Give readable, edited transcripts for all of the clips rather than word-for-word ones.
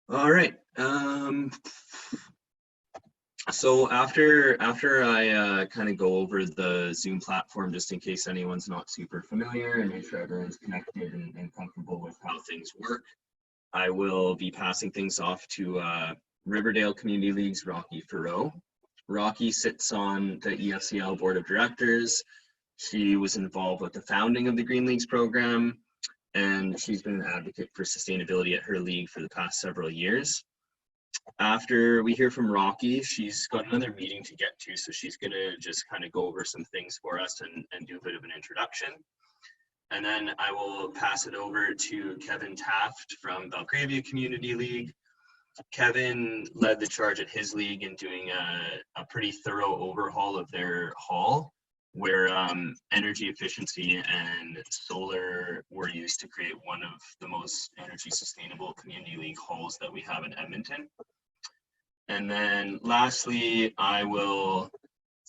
All right. So after I kind of go over the Zoom platform, just in case anyone's not super familiar, and make sure everyone's connected and comfortable with how things work, I will be passing things off to Riverdale Community League's Rocky Feroe. Rocky sits on the EFCL Board of Directors. She was involved with the founding of the Green Leagues program, and she's been an advocate for sustainability at her league for the past several years. After we hear from Rocky, she's got another meeting to get to, so she's going to just kind of go over some things for us and do a bit of an introduction. And then I will pass it over to Kevin Taft from Belgravia Community League. Kevin led the charge at his league in doing a pretty thorough overhaul of their hall, where energy efficiency and solar were used to create one of the most energy sustainable community league halls that we have in Edmonton. And then lastly, I will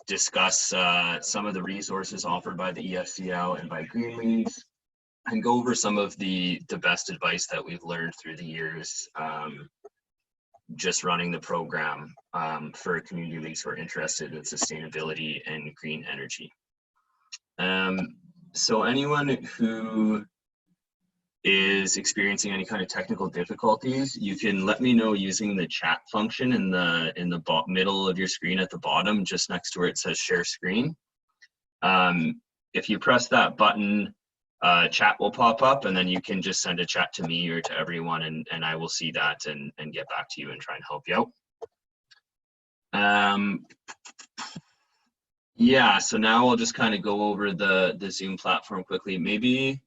discuss some of the resources offered by the EFCL and by Green Leagues, and go over some of the best advice that we've learned through the years just running the program for community leagues who are interested in sustainability and green energy. So anyone who is experiencing any kind of technical difficulties, you can let me know using the chat function in the middle of your screen at the bottom, just next to where it says share screen. If you press that button, chat will pop up, and then you can just send a chat to me or to everyone, and I will see that and get back to you and try and help you out. Yeah, so now I'll just kind of go over the Zoom platform quickly. Maybe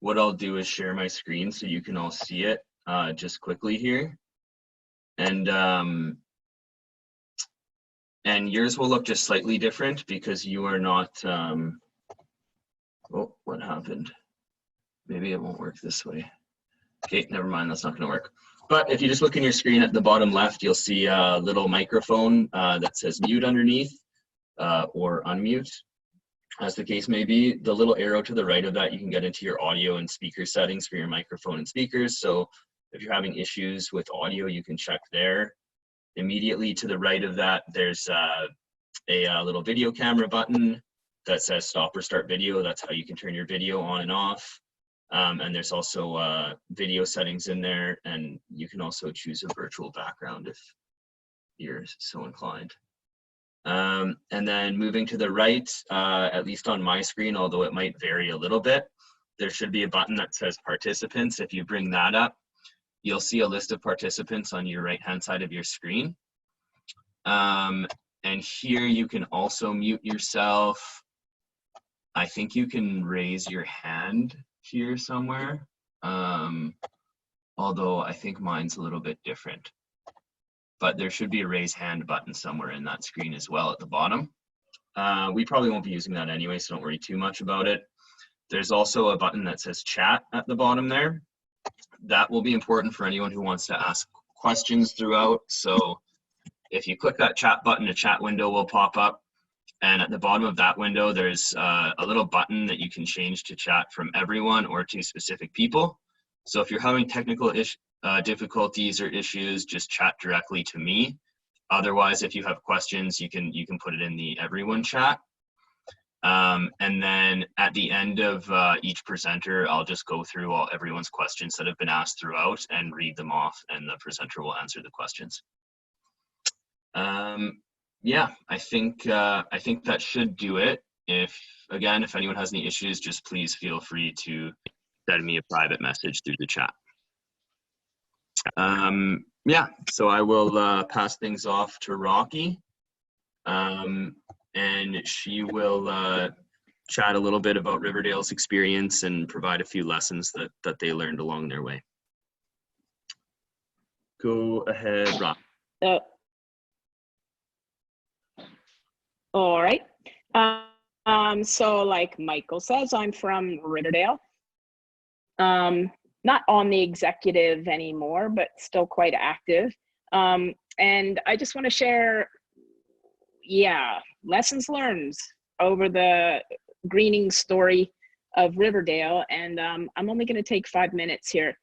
what I'll do is share my screen so you can all see it just quickly here. And yours will look just slightly different because you are not, oh, what happened? Maybe it won't work this way. Okay, never mind, that's not gonna work. But if you just look in your screen at the bottom left, you'll see a little microphone that says mute underneath or unmute, as the case may be. The little arrow to the right of that, you can get into your audio and speaker settings for your microphone and speakers. So if you're having issues with audio, you can check there. Immediately to the right of that, there's a little video camera button that says stop or start video. That's how you can turn your video on and off. And there's also video settings in there, and you can also choose a virtual background if you're so inclined. And then moving to the right, at least on my screen, although it might vary a little bit, there should be a button that says participants. If you bring that up, you'll see a list of participants on your right-hand side of your screen. And here you can also mute yourself. I think you can raise your hand here somewhere, although I think mine's a little bit different. But there should be a raise hand button somewhere in that screen as well at the bottom. We probably won't be using that anyway, so don't worry too much about it. There's also a button that says chat at the bottom there. That will be important for anyone who wants to ask questions throughout. So if you click that chat button, a chat window will pop up. And at the bottom of that window, there's a little button that you can change to chat from everyone or to specific people. So if you're having technical difficulties or issues, just chat directly to me. Otherwise, if you have questions, you can put it in the everyone chat. And then at the end of each presenter, I'll just go through everyone's questions that have been asked throughout and read them off, and the presenter will answer the questions. Yeah, I think that should do it. If anyone has any issues, just please feel free to send me a private message through the chat. Yeah, so I will pass things off to Rocky, and she will chat a little bit about Riverdale's experience and provide a few lessons that they learned along their way. Go ahead, Rocky. All right. So like Michael says, I'm from Riverdale. Not on the executive anymore, but still quite active. And I just want to share, lessons learned over the greening story of Riverdale. And I'm only going to take 5 minutes here.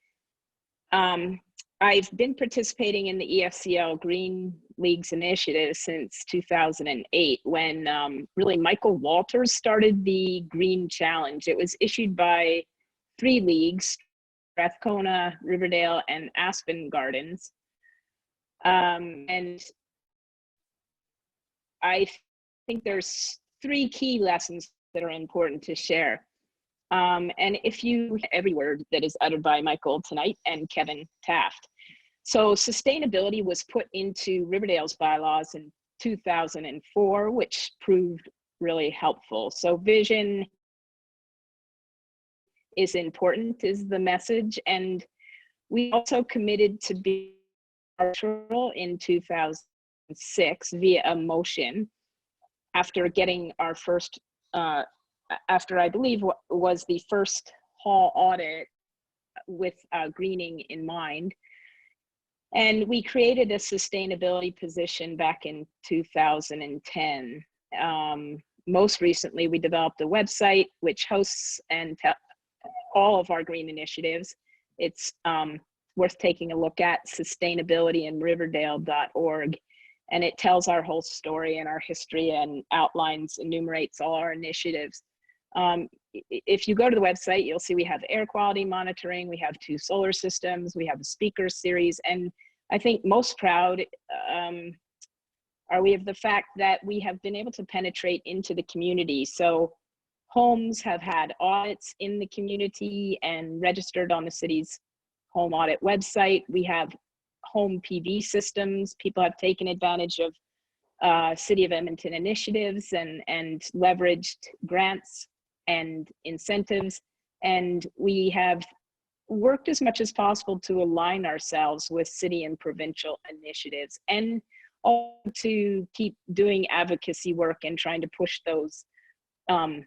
I've been participating in the EFCL Green Leagues initiative since 2008, when really Michael Walters started the Green Challenge. It was issued by 3 leagues, Strathcona, Riverdale, and Aspen Gardens. And I think there's 3 key lessons that are important to share. And if you, every word that is uttered by Michael tonight and Kevin Taft. So sustainability was put into Riverdale's bylaws in 2004, which proved really helpful. So vision is important, is the message. And we also committed to be neutral in 2006 via a motion after getting our first, after I believe was the first hall audit with greening in mind. And we created a sustainability position back in 2010. Most recently, we developed a website which hosts and all of our green initiatives. It's worth taking a look at, sustainabilityinriverdale.org. And it tells our whole story and our history and outlines, enumerates all our initiatives. If you go to the website, you'll see we have air quality monitoring, we have 2 solar systems, we have a speaker series, and I think most proud are we of the fact that we have been able to penetrate into the community. So homes have had audits in the community and registered on the city's home audit website. We have home PV systems. People have taken advantage of City of Edmonton initiatives and leveraged grants and incentives. And we have worked as much as possible to align ourselves with city and provincial initiatives, and also to keep doing advocacy work and trying to push those, trying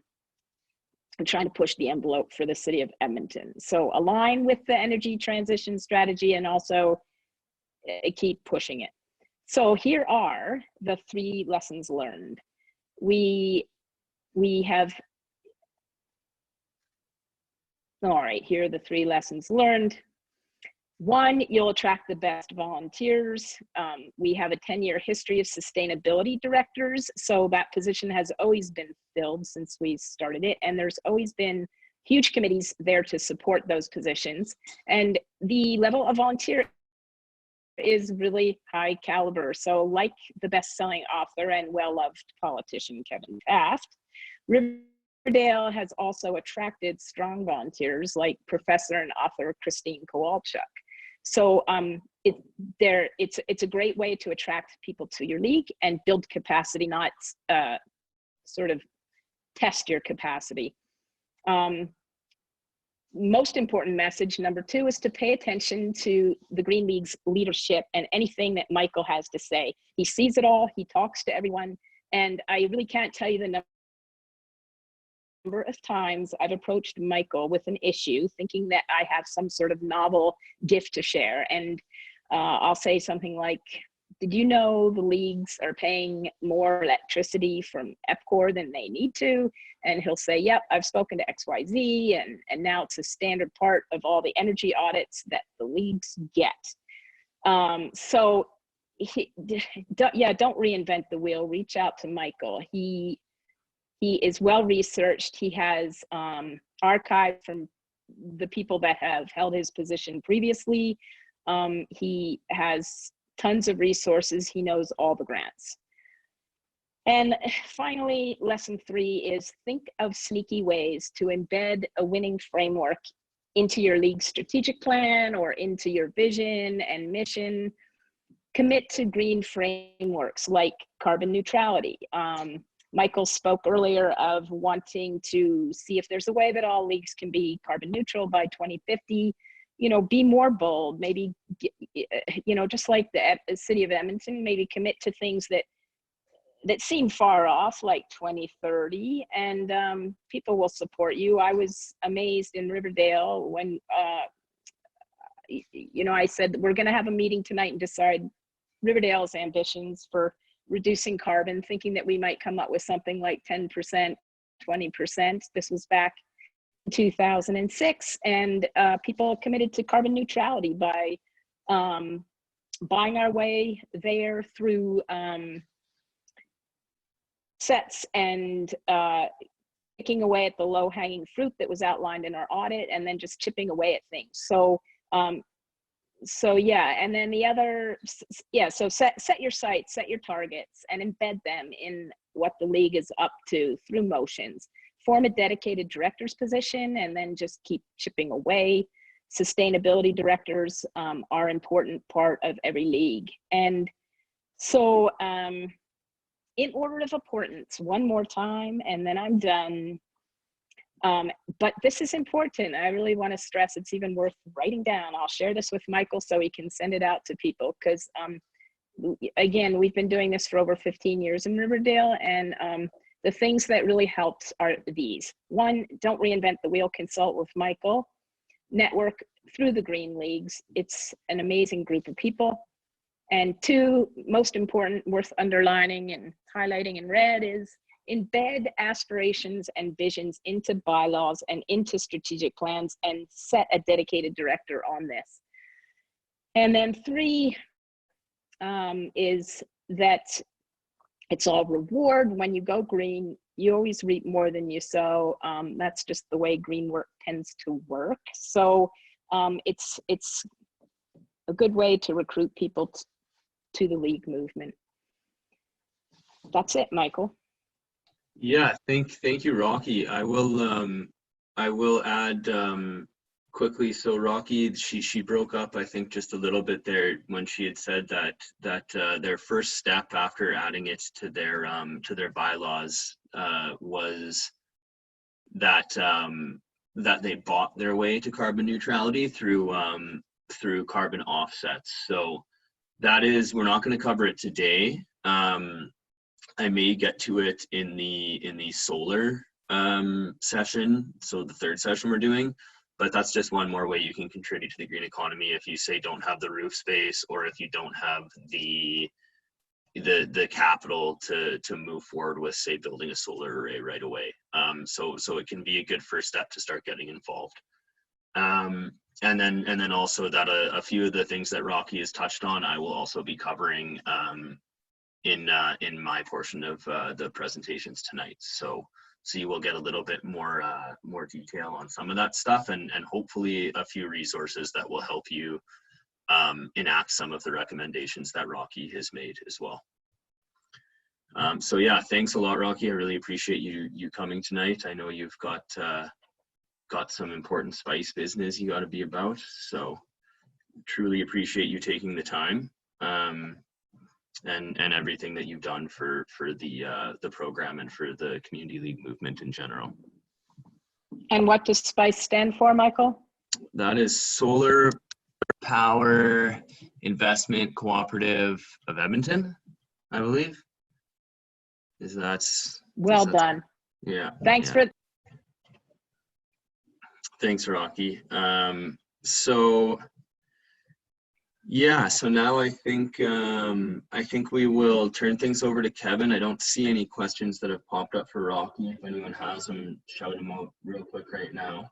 to push the envelope for the City of Edmonton. So align with the energy transition strategy and also keep pushing it. So here are the 3 lessons learned. We have, all right, here are the 3 lessons learned. 1, you'll attract the best volunteers. We have a 10-year history of sustainability directors, so that position has always been filled since we started it, and there's always been huge committees there to support those positions. And the level of volunteer is really high caliber. So like the best-selling author and well-loved politician Kevin Taft, Riverdale has also attracted strong volunteers like professor and author Christine Kowalchuk. So it's a great way to attract people to your league and build capacity, not sort of test your capacity. Most important message, number 2, is to pay attention to the Green League's leadership and anything that Michael has to say. He sees it all, he talks to everyone, and I really can't tell you the number of times I've approached Michael with an issue thinking that I have some sort of novel gift to share. And I'll say something like, did you know the leagues are paying more electricity from EPCOR than they need to? And he'll say, yep, I've spoken to XYZ, and now it's a standard part of all the energy audits that the leagues get. So don't reinvent the wheel, reach out to Michael. He is well researched. He has archives from the people that have held his position previously. He has tons of resources. He knows all the grants. And finally, lesson 3 is think of sneaky ways to embed a winning framework into your league's strategic plan or into your vision and mission. Commit to green frameworks like carbon neutrality. Michael spoke earlier of wanting to see if there's a way that all leagues can be carbon neutral by 2050. You know, be more bold, maybe, you know, just like the City of Edmonton, maybe commit to things that seem far off, like 2030, and people will support you. I was amazed in Riverdale when, you know, I said, we're gonna have a meeting tonight and decide Riverdale's ambitions for reducing carbon, thinking that we might come up with something like 10%, 20%. This was back 2006, and people committed to carbon neutrality by buying our way there through sets and picking away at the low-hanging fruit that was outlined in our audit, and then just chipping away at things. So yeah, and then the other, yeah, so set your sights, set your targets, and embed them in what the league is up to through motions. Form a dedicated director's position, and then just keep chipping away. Sustainability directors are an important part of every league. And so in order of importance, one more time, and then I'm done. But this is important. I really want to stress it's even worth writing down. I'll share this with Michael so he can send it out to people, because again, we've been doing this for over 15 years in Riverdale, and the things that really helps are these. One, don't reinvent the wheel, consult with Michael. Network through the Green Leagues. It's an amazing group of people. And two, most important, worth underlining and highlighting in red, is embed aspirations and visions into bylaws and into strategic plans, and set a dedicated director on this. And then three is that it's all reward. When you go green, you always reap more than you sow. That's just the way green work tends to work. So it's a good way to recruit people to the league movement. That's it, Michael. Yeah, thank you, Rocky. I will add quickly. So Rocky, she broke up, I think, just a little bit there when she had said that their first step after adding it to their bylaws was that that they bought their way to carbon neutrality through carbon offsets. So that is, we're not going to cover it today. I may get to it in the solar session, so the third session we're doing, but that's just one more way you can contribute to the green economy if you say don't have the roof space, or if you don't have the capital to move forward with, say, building a solar array right away. So it can be a good first step to start getting involved. And then also that a few of the things that Rocky has touched on, I will also be covering in my portion of the presentations tonight. So you will get a little bit more detail on some of that stuff, and hopefully a few resources that will help you enact some of the recommendations that Rocky has made as well. So yeah, thanks a lot, Rocky. I really appreciate you coming tonight. I know you've got some important spice business you got to be about, so truly appreciate you taking the time. And everything that you've done for the program and for the community league movement in general. And what does SPICE stand for, Michael? That is Solar Power Investment Cooperative of Edmonton, I believe. Well done. Yeah. Thanks for. Thanks, Rocky. So now I think we will turn things over to Kevin. I don't see any questions that have popped up for Rocky. If anyone has them, shout them out real quick right now.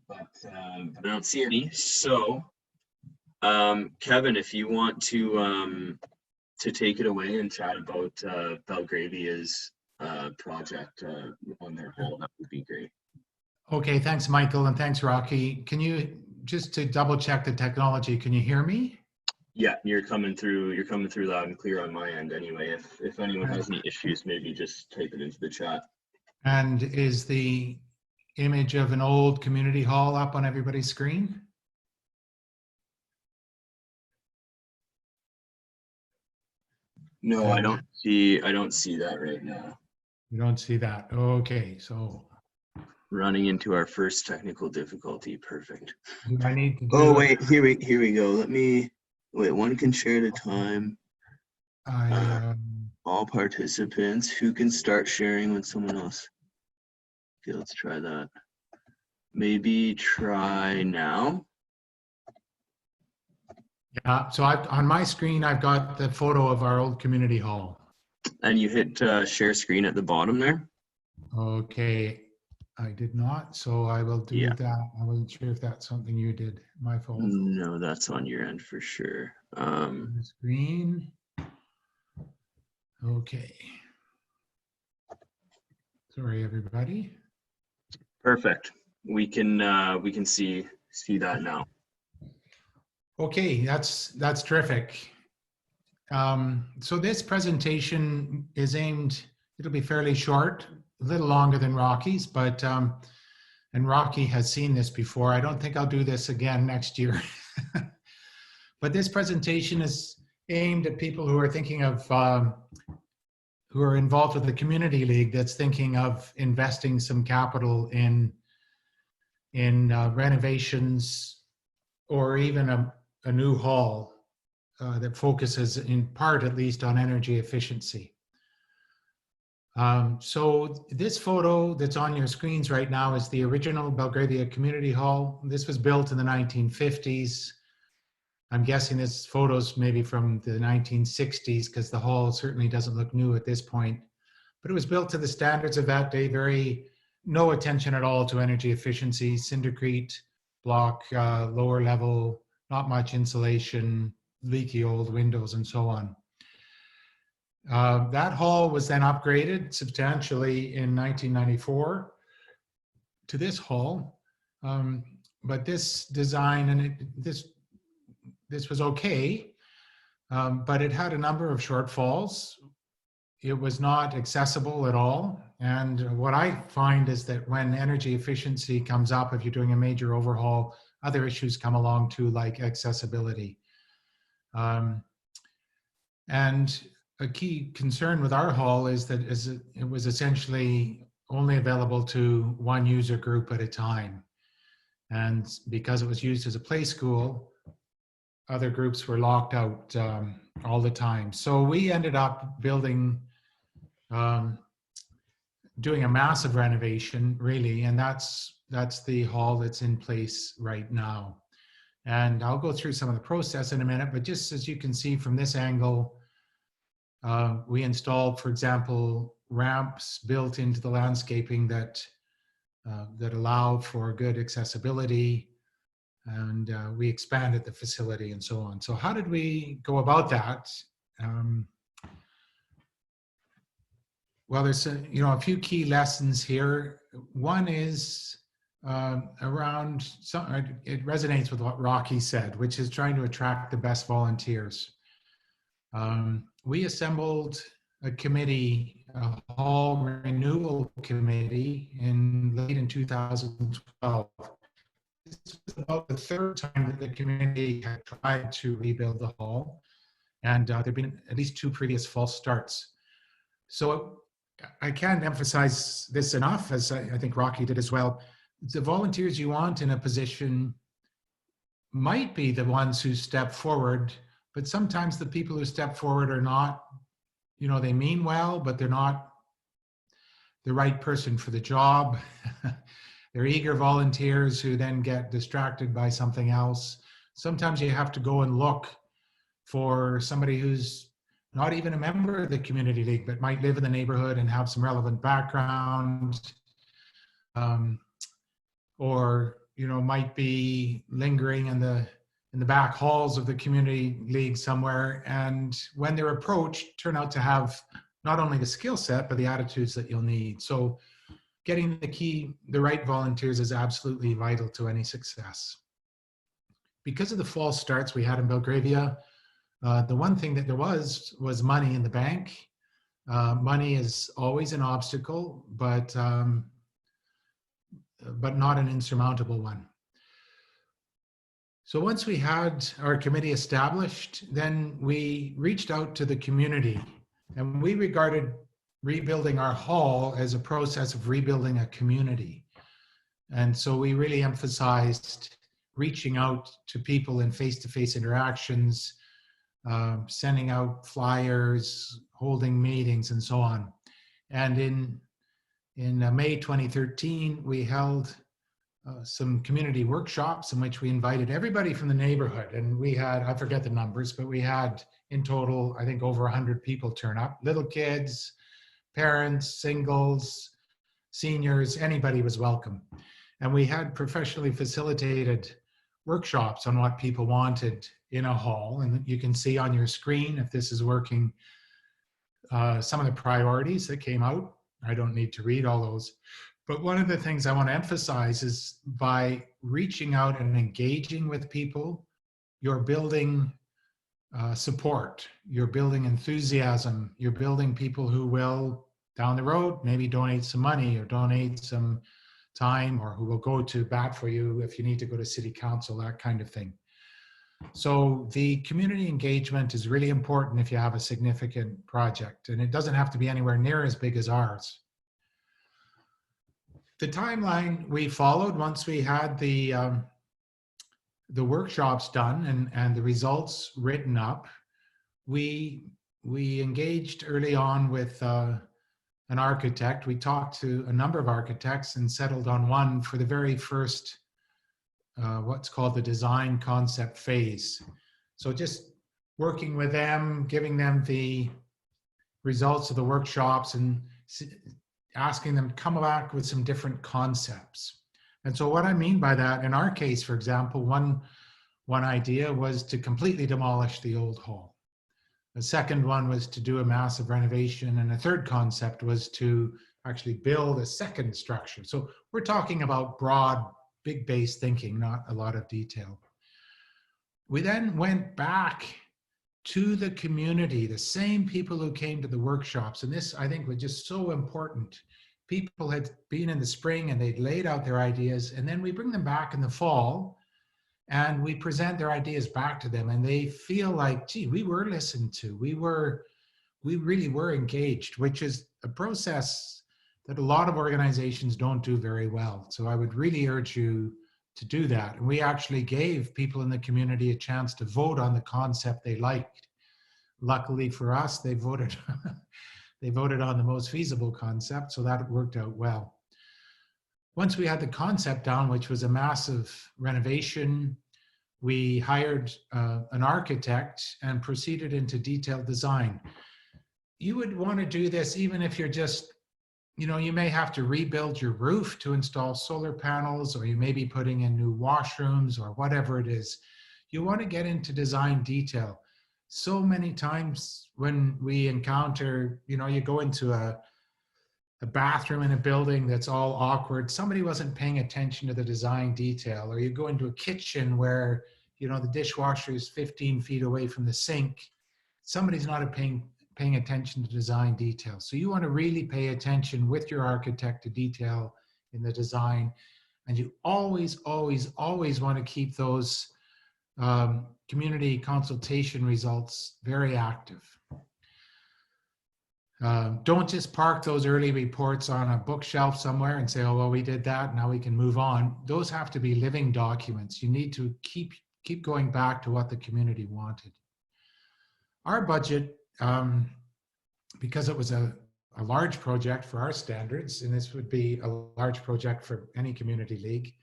But I don't see any. So Kevin, if you want to take it away and chat about Belgravia's project on their hall, that would be great. Okay, thanks, Michael, and thanks, Rocky. Can you, just to double check the technology, can you hear me? Yeah, you're coming through loud and clear on my end anyway. If anyone has any issues, maybe just type it into the chat. And is the image of an old community hall up on everybody's screen? No, I don't see that right now. You don't see that. Okay, so running into our first technical difficulty. Perfect. I need to do wait, here we go. Let me wait. One can share at a time. All participants. Who can start sharing when someone else? Okay, let's try that. Maybe try now. Yeah, so on my screen, I've got the photo of our old community hall. And you hit share screen at the bottom there. Okay. I did not, so I will do Yeah. that. I wasn't sure if that's something you did. My fault. No, that's on your end for sure. The screen. Okay. Sorry, everybody. Perfect. We can see that now. Okay, that's terrific. So this presentation is aimed, it'll be fairly short, a little longer than Rocky's, but, and Rocky has seen this before. I don't think I'll do this again next year. But this presentation is aimed at people who are thinking of, who are involved with the community league that's thinking of investing some capital in renovations or even a new hall that focuses in part at least on energy efficiency. So this photo that's on your screens right now is the original Belgravia Community Hall. This was built in the 1950s. I'm guessing this photo's maybe from the 1960s because the hall certainly doesn't look new at this point. But it was built to the standards of that day, no attention at all to energy efficiency, cindercrete block, lower level, not much insulation, leaky old windows and so on. That hall was then upgraded substantially in 1994 to this hall. But this design and this was okay, but it had a number of shortfalls. It was not accessible at all. And what I find is that when energy efficiency comes up, if you're doing a major overhaul, other issues come along too, like accessibility. And a key concern with our hall is that it was essentially only available to one user group at a time. And because it was used as a play school, other groups were locked out all the time. So we ended up building, doing a massive renovation, really, and that's the hall that's in place right now. And I'll go through some of the process in a minute, but just as you can see from this angle, we installed, for example, ramps built into the landscaping that allow for good accessibility, and we expanded the facility and so on. So how did we go about that? Well, there's a few key lessons here. One is around it resonates with what Rocky said, which is trying to attract the best volunteers. We assembled a committee, a hall renewal committee, late in 2012. This was about the third time that the community had tried to rebuild the hall, and there have been at least 2 previous false starts. So I can't emphasize this enough, as I think Rocky did as well. The volunteers you want in a position might be the ones who step forward, but sometimes the people who step forward are not, they mean well, but they're not the right person for the job. They're eager volunteers who then get distracted by something else. Sometimes you have to go and look for somebody who's not even a member of the community league, but might live in the neighborhood and have some relevant background, or might be lingering in the back halls of the community league somewhere, and when they're approached, turn out to have not only the skill set but the attitudes that you'll need. So getting the right volunteers is absolutely vital to any success. Because of the false starts we had in Belgravia, the one thing that there was money in the bank. Money is always an obstacle, but not an insurmountable one. So once we had our committee established, then we reached out to the community, and we regarded rebuilding our hall as a process of rebuilding a community. And so we really emphasized reaching out to people in face-to-face interactions, sending out flyers, holding meetings, and so on. And in May 2013, we held some community workshops in which we invited everybody from the neighborhood. And we had, I forget the numbers, but we had in total, I think over 100 people turn up, little kids, parents, singles, seniors, anybody was welcome. And we had professionally facilitated workshops on what people wanted in a hall. And you can see on your screen, if this is working, some of the priorities that came out. I don't need to read all those. But one of the things I want to emphasize is by reaching out and engaging with people, you're building support, you're building enthusiasm, you're building people who will, down the road, maybe donate some money or donate some time, or who will go to bat for you if you need to go to city council, that kind of thing. So the community engagement is really important if you have a significant project, and it doesn't have to be anywhere near as big as ours. The timeline we followed, once we had the workshops done and the results written up, we engaged early on with an architect. We talked to a number of architects and settled on one for the very first what's called the design concept phase. So just working with them, giving them the results of the workshops and asking them to come back with some different concepts. And so what I mean by that, in our case, for example, one idea was to completely demolish the old hall. The second one was to do a massive renovation. And a third concept was to actually build a second structure. So we're talking about broad, big base thinking, not a lot of detail. We then went back to the community, the same people who came to the workshops. And this, I think, was just so important. People had been in the spring and they'd laid out their ideas, and then we bring them back in the fall and we present their ideas back to them, and they feel like, gee, we were listened to. We really were engaged, which is a process that a lot of organizations don't do very well. So I would really urge you to do that. And we actually gave people in the community a chance to vote on the concept they liked. Luckily for us, they voted they voted on the most feasible concept, so that worked out well. Once we had the concept down, which was a massive renovation, we hired an architect and proceeded into detailed design. You would want to do this even if you're just, you may have to rebuild your roof to install solar panels, or you may be putting in new washrooms or whatever it is. You want to get into design detail. So many times when we encounter, you go into a bathroom in a building that's all awkward, somebody wasn't paying attention to the design detail, or you go into a kitchen where, the dishwasher is 15 feet away from the sink. Somebody's not paying attention to design detail. So you want to really pay attention with your architect to detail in the design. And you always, always, always want to keep those community consultation results very active. Don't just park those early reports on a bookshelf somewhere and say, oh, well, we did that, now we can move on. Those have to be living documents. You need to keep going back to what the community wanted. Our budget, because it was a large project for our standards, and this would be a large project for any community league,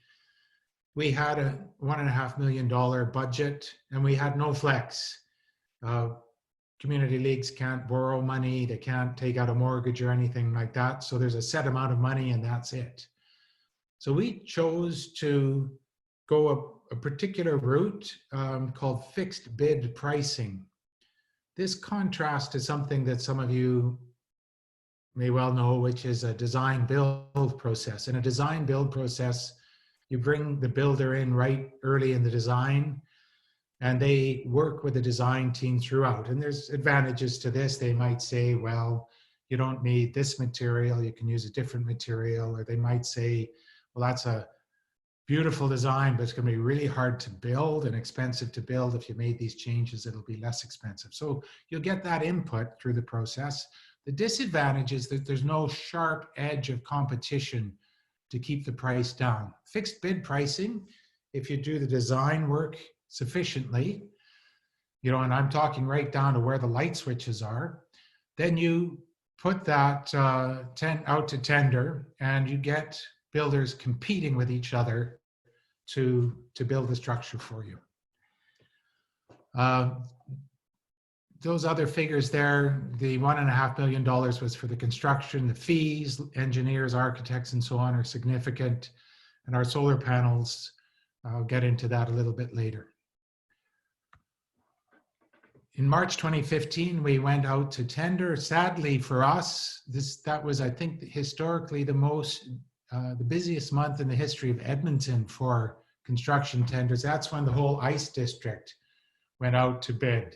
we had a $1.5 million budget, and we had no flex. Community leagues can't borrow money, they can't take out a mortgage or anything like that. So there's a set amount of money and that's it. So we chose to go a particular route called fixed bid pricing. This contrasts to something that some of you may well know, which is a design build process. In a design build process, you bring the builder in right early in the design, and they work with the design team throughout. And there's advantages to this. They might say, well, you don't need this material, you can use a different material. Or they might say, well, that's a beautiful design, but it's going to be really hard to build and expensive to build. If you made these changes, it'll be less expensive. So you'll get that input through the process. The disadvantage is that there's no sharp edge of competition to keep the price down. Fixed bid pricing, if you do the design work sufficiently, and I'm talking right down to where the light switches are, then you put that out to tender, and you get builders competing with each other to build the structure for you. those other figures there, the $1.5 million was for the construction, the fees, engineers, architects, and so on are significant. And our solar panels, I'll get into that a little bit later. In March 2015, we went out to tender. Sadly for us, that was, I think, historically the busiest month in the history of Edmonton for construction tenders. That's when the whole ice district went out to bid.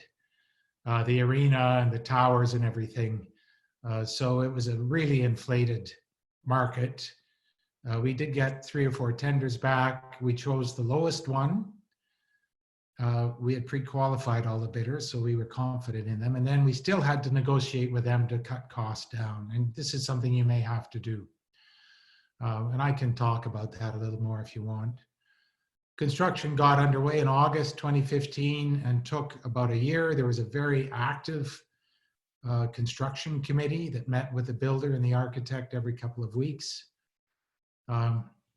The arena and the towers and everything. So it was a really inflated market. We did get 3 or 4 tenders back. We chose the lowest one. We had pre-qualified all the bidders, so we were confident in them. And then we still had to negotiate with them to cut costs down. And this is something you may have to do. And I can talk about that a little more if you want. Construction got underway in August 2015 and took about a year. There was a very active construction committee that met with the builder and the architect every couple of weeks.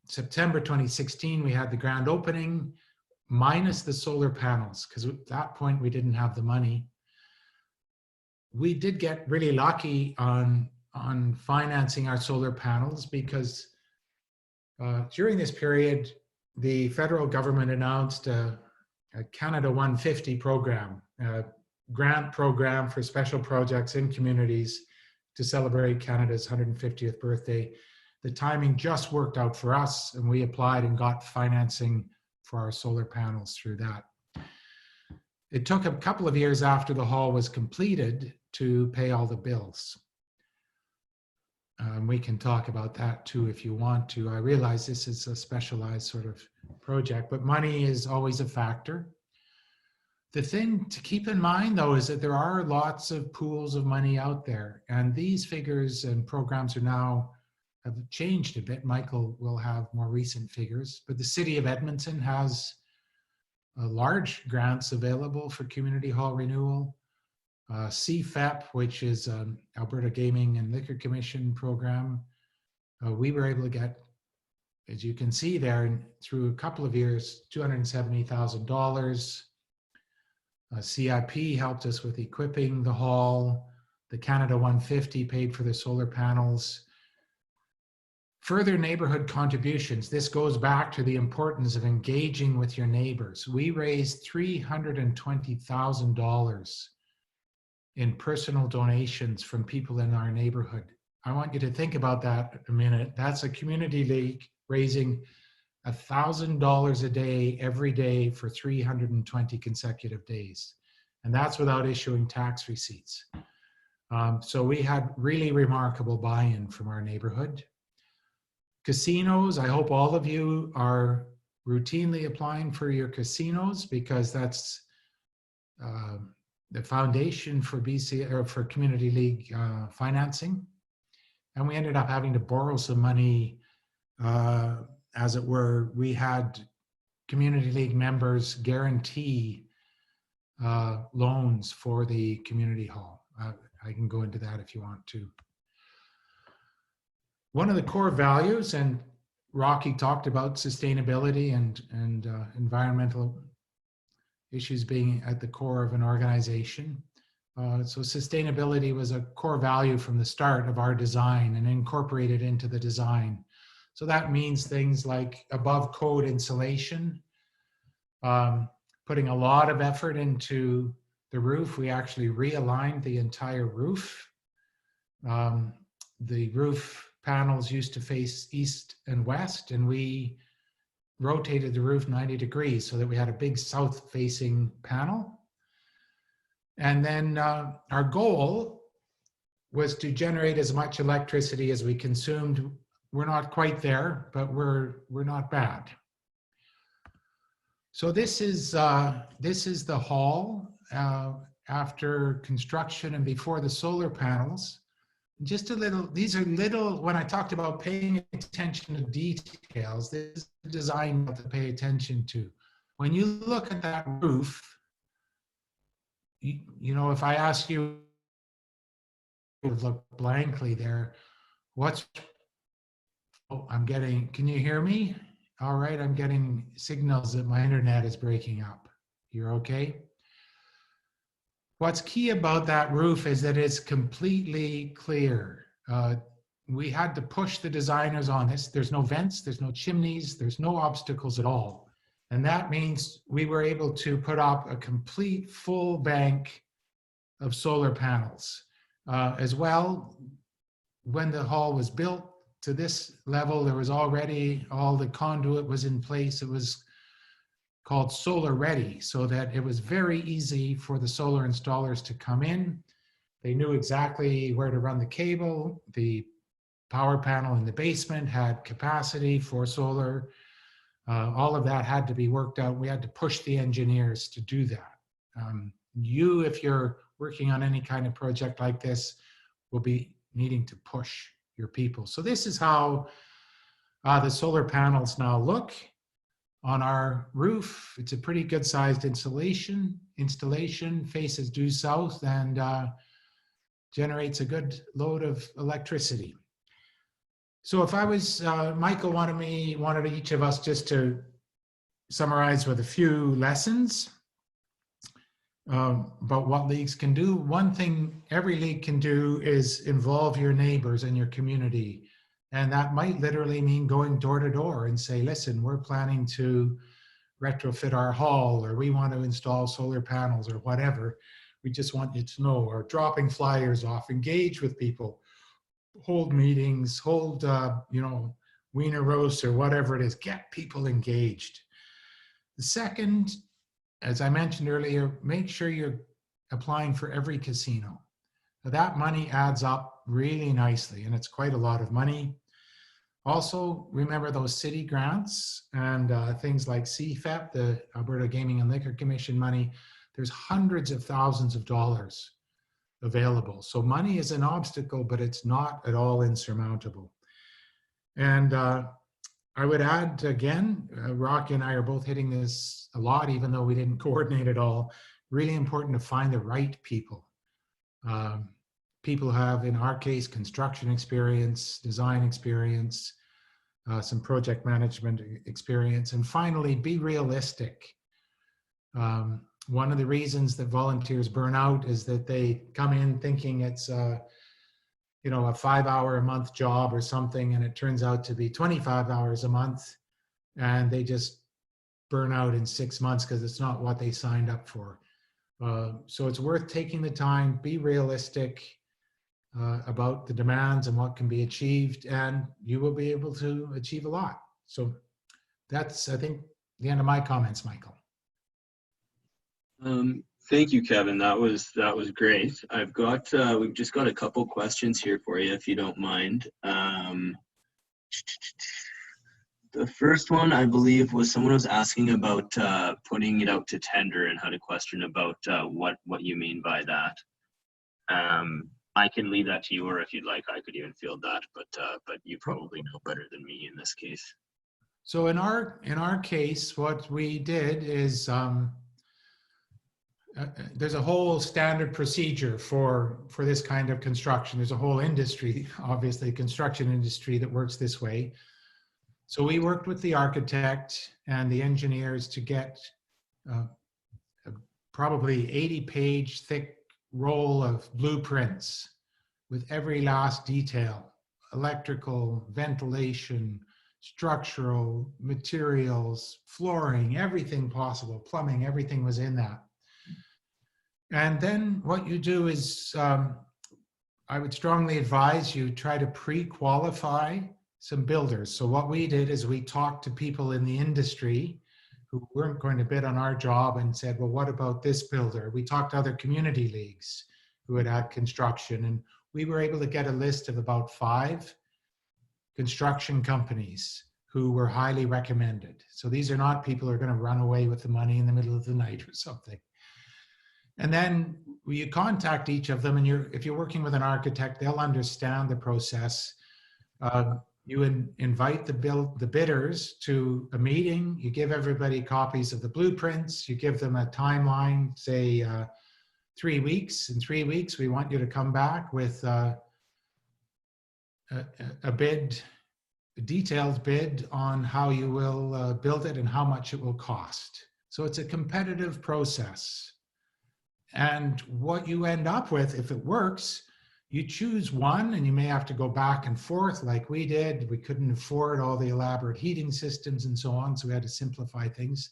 September 2016, we had the grand opening, minus the solar panels, because at that point we didn't have the money. We did get really lucky on financing our solar panels because during this period, the federal government announced a Canada 150 program, a grant program for special projects in communities to celebrate Canada's 150th birthday. The timing just worked out for us, and we applied and got financing for our solar panels through that. It took a couple of years after the hall was completed to pay all the bills. We can talk about that too if you want to. I realize this is a specialized sort of project, but money is always a factor. The thing to keep in mind though is that there are lots of pools of money out there, and these figures and programs have changed a bit. Michael will have more recent figures, but the city of Edmonton has large grants available for community hall renewal. CFEP, which is Alberta Gaming and Liquor Commission program, we were able to get, as you can see there, through a couple of years, $270,000. CIP helped us with equipping the hall. The Canada 150 paid for the solar panels. Further neighborhood contributions. This goes back to the importance of engaging with your neighbors. We raised $320,000 in personal donations from people in our neighborhood. I want you to think about that a minute. That's a community league raising $1,000 a day, every day for 320 consecutive days. And that's without issuing tax receipts. So we had really remarkable buy-in from our neighborhood. Casinos, I hope all of you are routinely applying for your casinos because that's the foundation for BC or for Community League financing. And we ended up having to borrow some money, as it were. We had Community League members guarantee loans for the community hall. I can go into that if you want to. One of the core values, and Rocky talked about sustainability and environmental issues being at the core of an organization. So sustainability was a core value from the start of our design and incorporated into the design. So that means things like above code insulation, putting a lot of effort into the roof. We actually realigned the entire roof. The roof panels used to face east and west, and we rotated the roof 90 degrees so that we had a big south-facing panel. And then our goal was to generate as much electricity as we consumed. We're not quite there, but we're not bad. So this is the hall after construction and before the solar panels. Just a little, these are little, when I talked about paying attention to details, this is the design to pay attention to. When you look at that roof, you know, if I ask you to look blankly there, I'm getting, can you hear me? All right, I'm getting signals that my internet is breaking up. You're okay? What's key about that roof is that it's completely clear. We had to push the designers on this. There's no vents, there's no chimneys, there's no obstacles at all. And that means we were able to put up a complete full bank of solar panels. As well, when the hall was built to this level, there was already, all the conduit was in place. It was called solar ready, so that it was very easy for the solar installers to come in. They knew exactly where to run the cable. The power panel in the basement had capacity for solar. All of that had to be worked out. We had to push the engineers to do that. If you're working on any kind of project like this, will be needing to push your people. So this is how the solar panels now look on our roof. It's a pretty good sized installation, faces due south, and generates a good load of electricity. So if I was, Michael wanted each of us just to summarize with a few lessons about what leagues can do. One thing every league can do is involve your neighbors and your community. And that might literally mean going door to door and say, listen, we're planning to retrofit our hall, or we want to install solar panels, or whatever. We just want you to know, or dropping flyers off, engage with people, hold meetings, hold, wiener roasts or whatever it is, get people engaged. The second, as I mentioned earlier, make sure you're applying for every casino. Now, that money adds up really nicely, and it's quite a lot of money. Also, remember those city grants and things like CFEP, the Alberta Gaming and Liquor Commission money. There's hundreds of thousands of dollars available. So money is an obstacle, but it's not at all insurmountable. And I would add again, Rocky and I are both hitting this a lot, even though we didn't coordinate it all. Really important to find the right people. People have, in our case, construction experience, design experience, some project management experience, and finally, be realistic. One of the reasons that volunteers burn out is that they come in thinking it's a 5-hour-a-month job or something, and it turns out to be 25 hours a month, and they just burn out in 6 months because it's not what they signed up for. So it's worth taking the time, be realistic about the demands and what can be achieved, and you will be able to achieve a lot. So that's, I think, the end of my comments, Michael. Thank you, Kevin. That was great. I've got we've just got a couple questions here for you, if you don't mind. The first one, I believe, was someone was asking about putting it out to tender and had a question about what you mean by that. I can leave that to you, or if you'd like, I could even field that, but you probably know better than me in this case. So in our case, what we did is there's a whole standard procedure for this kind of construction. There's a whole industry, obviously, construction industry that works this way. So we worked with the architect and the engineers to get a probably 80-page thick roll of blueprints with every last detail: electrical, ventilation, structural, materials, flooring, everything possible, plumbing, everything was in that. And then what you do is, I would strongly advise you try to pre-qualify some builders. So what we did is we talked to people in the industry who weren't going to bid on our job and said, well, what about this builder? We talked to other community leagues who had construction, and we were able to get a list of about 5 construction companies who were highly recommended. So these are not people who are going to run away with the money in the middle of the night or something. And then you contact each of them, and if you're working with an architect, they'll understand the process. You invite the bidders to a meeting. You give everybody copies of the blueprints. You give them a timeline, say 3 weeks. In 3 weeks, we want you to come back with a bid, a detailed bid on how you will build it and how much it will cost. So it's a competitive process. And what you end up with, if it works, you choose one and you may have to go back and forth like we did. We couldn't afford all the elaborate heating systems and so on, so we had to simplify things.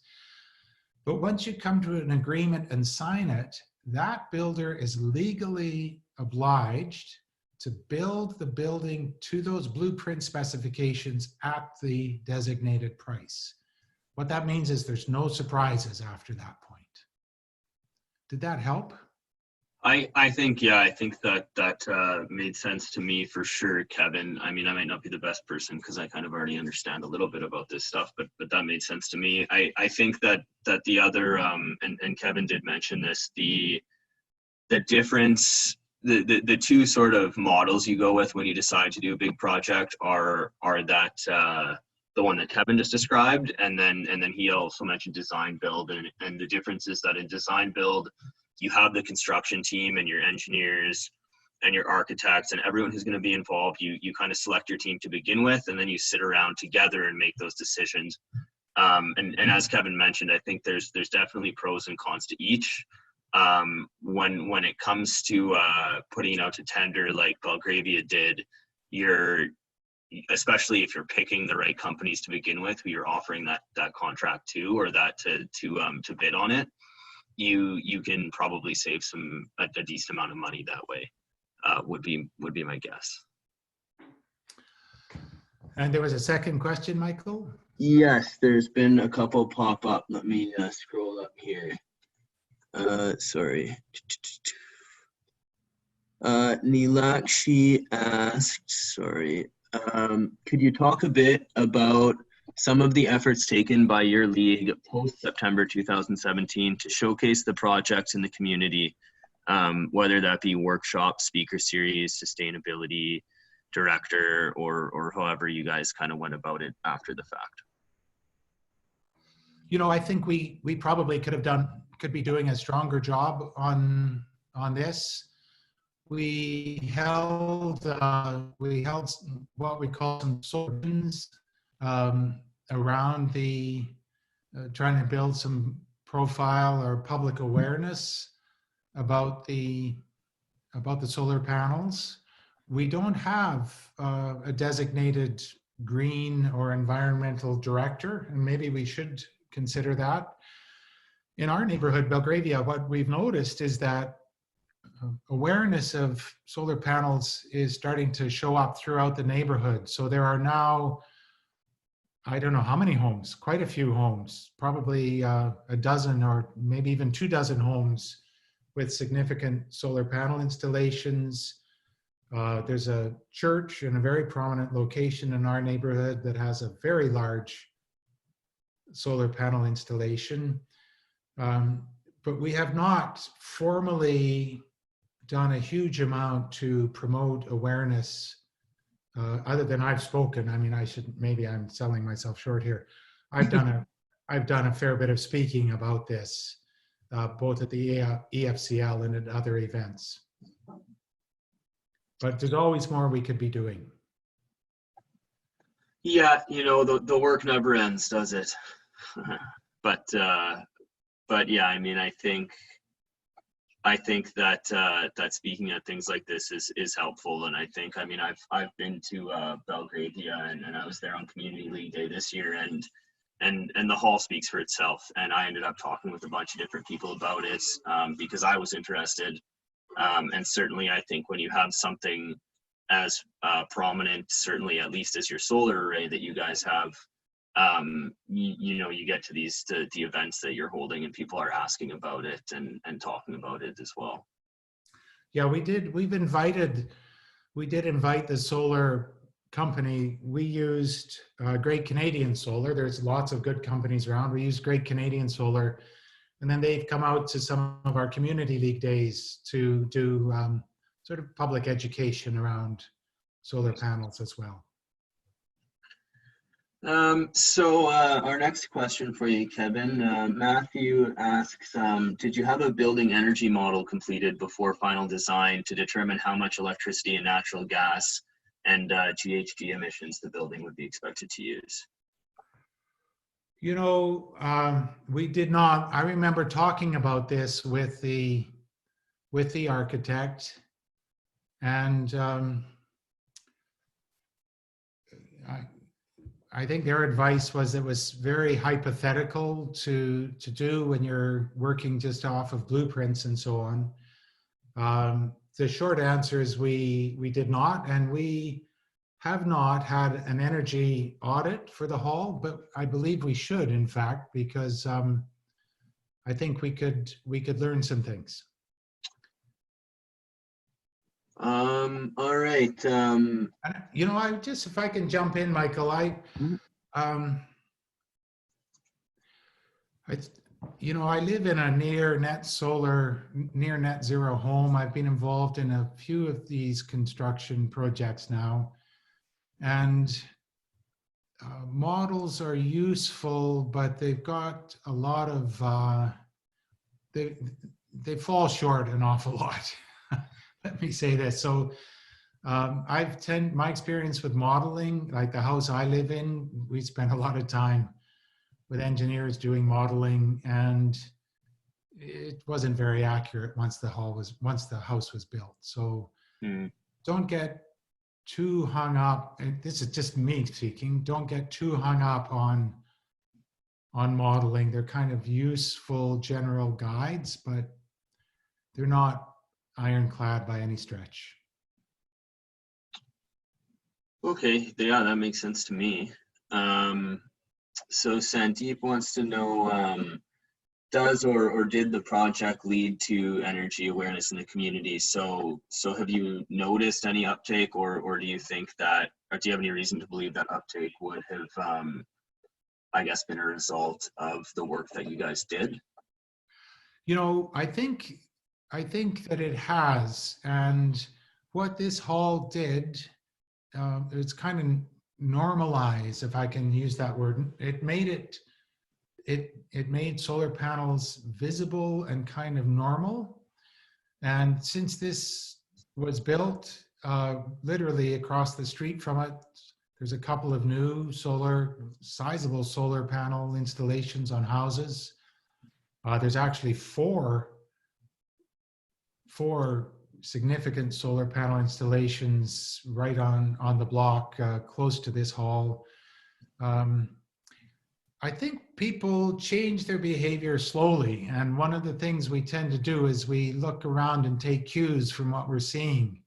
But once you come to an agreement and sign it, that builder is legally obliged to build the building to those blueprint specifications at the designated price. What that means is there's no surprises after that point. Did that help? I think, yeah, I think that made sense to me for sure, Kevin. I mean, I might not be the best person because I kind of already understand a little bit about this stuff, but that made sense to me. I think that the other, and Kevin did mention this, the difference, the two sort of models you go with when you decide to do a big project are that the one that Kevin just described, and then he also mentioned design build, and the difference is that in design build, you have the construction team and your engineers and your architects and everyone who's going to be involved. You kind of select your team to begin with, and then you sit around together and make those decisions. And as Kevin mentioned, I think there's definitely pros and cons to each. When it comes to putting out to tender like Belgravia did, especially if you're picking the right companies to begin with, who you're offering that contract to, or that to bid on it, you can probably save a decent amount of money that way. Would be my guess. And there was a second question, Michael? Yes, there's been a couple pop up. Let me scroll up here. Sorry. Nilakshi asked, sorry, could you talk a bit about some of the efforts taken by your league post-September 2017 to showcase the projects in the community, whether that be workshops, speaker series, sustainability director, or however you guys kind of went about it after the fact? You know, I think we probably could be doing a stronger job on this. We held what we call some sessions around trying to build some profile or public awareness about the solar panels. We don't have a designated green or environmental director, and maybe we should consider that. In our neighborhood, Belgravia, what we've noticed is that awareness of solar panels is starting to show up throughout the neighborhood. So there are now, I don't know how many homes, quite a few homes, probably a dozen or maybe even 24 homes with significant solar panel installations. There's a church in a very prominent location in our neighborhood that has a very large solar panel installation. But we have not formally done a huge amount to promote awareness, other than I've spoken. I mean, maybe I'm selling myself short here. I've done a fair bit of speaking about this, both at the EFCL and at other events. But there's always more we could be doing. Yeah, you know, the work never ends, does it? But yeah, I mean, I think that speaking at things like this is helpful. And I think, I mean, I've been to Belgravia, and I was there on Community League Day this year, and the hall speaks for itself. And I ended up talking with a bunch of different people about it because I was interested. And certainly, I think when you have something as prominent, certainly at least as your solar array that you guys have, you know, you get to the events that you're holding, and people are asking about it and talking about it as well. Yeah, we did invite the solar company. We used Great Canadian Solar. There's lots of good companies around. We used Great Canadian Solar, and then they've come out to some of our Community League days to do sort of public education around solar panels as well. So our next question for you, Kevin, Matthew asks, did you have a building energy model completed before final design to determine how much electricity and natural gas and GHG emissions the building would be expected to use? You know, we did not. I remember talking about this with the with the architect, and I think their advice was it was very hypothetical to do when you're working just off of blueprints and so on. The short answer is we did not, and we have not had an energy audit for the hall, but I believe we should, in fact, because I think we could learn some things. All right. You know, if I can jump in, Michael, you know, I live in a near net zero home. I've been involved in a few of these construction projects now, and models are useful, but they've got a lot of, they fall short an awful lot. Let me say this. So my experience with modeling, like the house I live in, we spent a lot of time with engineers doing modeling, and it wasn't very accurate once the house was built. So don't get too hung up, and this is just me speaking, don't get too hung up on modeling. They're kind of useful general guides, but they're not ironclad by any stretch. Okay, yeah, that makes sense to me. So Sandeep wants to know, does or did the project lead to energy awareness in the community? So have you noticed any uptake, or do you think that, or do you have any reason to believe that uptake would have, I guess, been a result of the work that you guys did? You know, I think that it has, and what this hall did, it's kind of normalized, if I can use that word. It made it made solar panels visible and kind of normal. And since this was built literally across the street from it, there's a couple of new sizable solar panel installations on houses. There's actually four significant solar panel installations right on the block close to this hall. I think people change their behavior slowly, and one of the things we tend to do is we look around and take cues from what we're seeing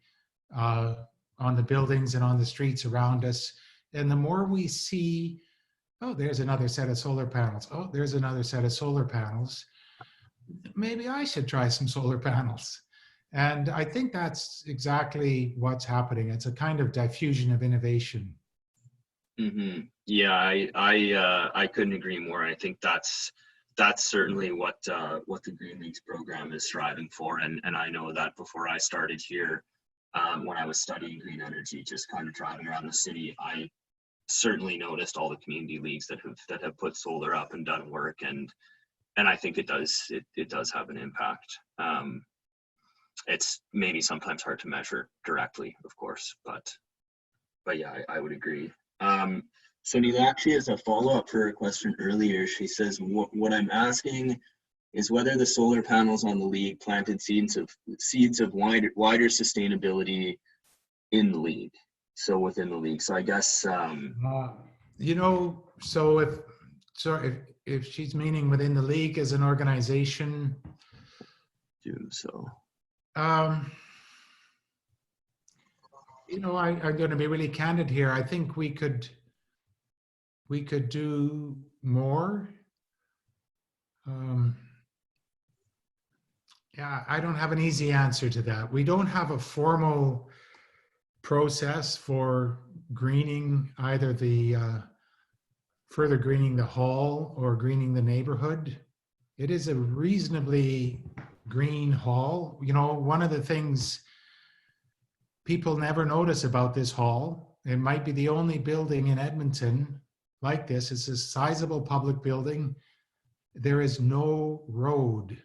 on the buildings and on the streets around us. And the more we see, oh, there's another set of solar panels. Oh, there's another set of solar panels. Maybe I should try some solar panels. And I think that's exactly what's happening. It's a kind of diffusion of innovation. Mm-hmm. Yeah, I couldn't agree more. I think that's certainly what the Green Leagues program is striving for. And I know that before I started here, when I was studying green energy, just kind of driving around the city, I certainly noticed all the community leagues that have put solar up and done work, and I think it does have an impact. It's maybe sometimes hard to measure directly, of course, but yeah, I would agree. So Neelakshi, as a follow-up for a question earlier, she says, what I'm asking is whether the solar panels on the league planted seeds of wider sustainability in the league, so within the league. So I guess you know, so if she's meaning within the league as an organization, do so. You know, I'm going to be really candid here. I think we could do more. Yeah, I don't have an easy answer to that. We don't have a formal process for greening, either the further greening the hall or greening the neighborhood. It is a reasonably green hall. You know, one of the things people never notice about this hall, it might be the only building in Edmonton like this. It's a sizable public building. There is no road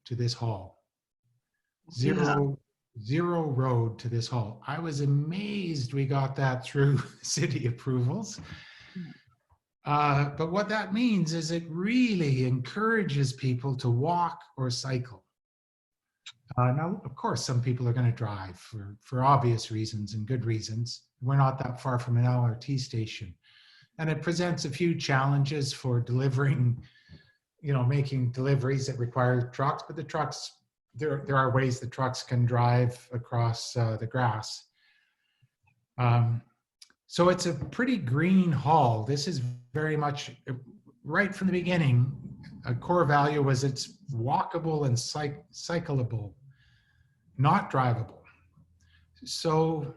to this hall. Zero road to this hall. I was amazed we got that through city approvals. But what that means is it really encourages people to walk or cycle. Now, of course, some people are going to drive for obvious reasons and good reasons. We're not that far from an LRT station. And it presents a few challenges for delivering, making deliveries that require trucks, but the trucks, there are ways the trucks can drive across the grass. So it's a pretty green hall. This is very much, right from the beginning, a core value was it's walkable and cyclable, not drivable. So,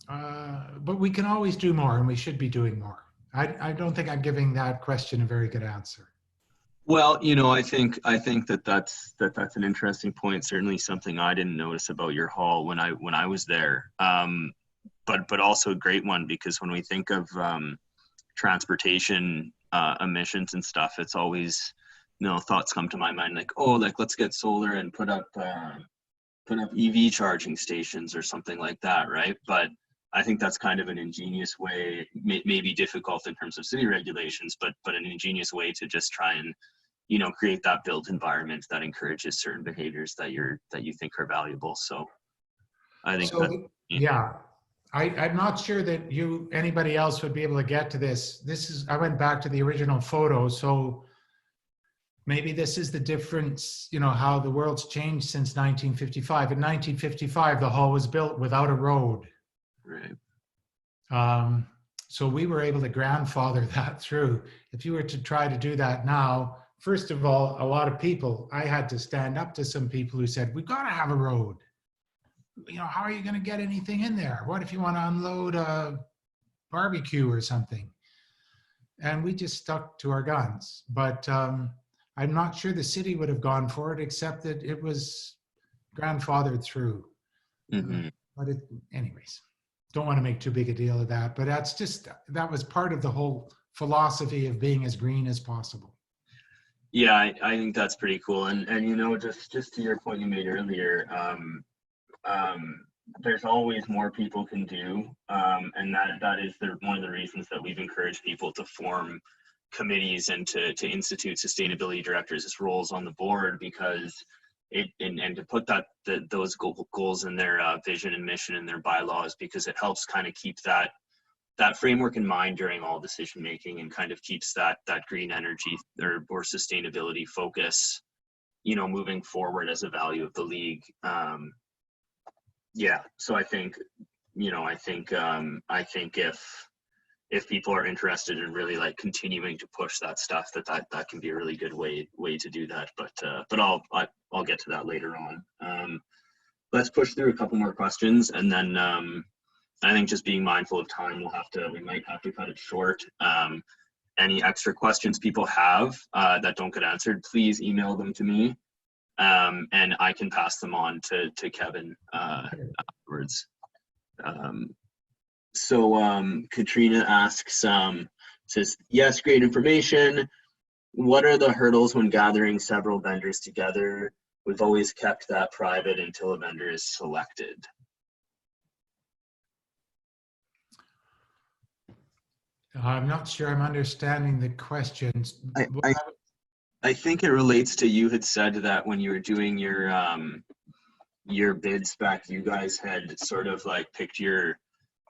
but we can always do more, and we should be doing more. I don't think I'm giving that question a very good answer. Well, I think that's an interesting point. Certainly something I didn't notice about your hall when I was there. But also a great one, because when we think of transportation emissions and stuff, it's always, thoughts come to my mind like, oh, like let's get solar and put up EV charging stations or something like that, right? But I think that's kind of an ingenious way, maybe difficult in terms of city regulations, but an ingenious way to just try and, create that built environment that encourages certain behaviors that you think are valuable. So I think yeah. I'm not sure that anybody else would be able to get to this. I went back to the original photo, so maybe this is the difference, how the world's changed since 1955. In 1955, the hall was built without a road. Right. So we were able to grandfather that through. If you were to try to do that now, first of all, a lot of people, I had to stand up to some people who said, we've got to have a road. How are you going to get anything in there? What if you want to unload a barbecue or something? And we just stuck to our guns. But I'm not sure the city would have gone for it, except that it was grandfathered through. Mm-hmm. Anyways, don't want to make too big a deal of that. But that was part of the whole philosophy of being as green as possible. Yeah, I think that's pretty cool. And just to your point you made earlier, there's always more people can do, and that is one of the reasons that we've encouraged people to form committees and to institute sustainability directors as roles on the board, because and to put those goals in their vision and mission and their bylaws, because it helps kind of keep that framework in mind during all decision making, and kind of keeps that green energy or sustainability focus, moving forward as a value of the league. Yeah, so I think if people are interested in really like continuing to push that stuff, that can be a really good way to do that. But I'll get to that later on. Let's push through a couple more questions, and then I think just being mindful of time, we might have to cut it short. Any extra questions people have that don't get answered, please email them to me. And I can pass them on to Kevin afterwards. So Katrina asks, says, yes, great information. What are the hurdles when gathering several vendors together? We've always kept that private until a vendor is selected. I'm not sure I'm understanding the questions. I think it relates to, you had said that when you were doing your bid spec, you guys had sort of like picked your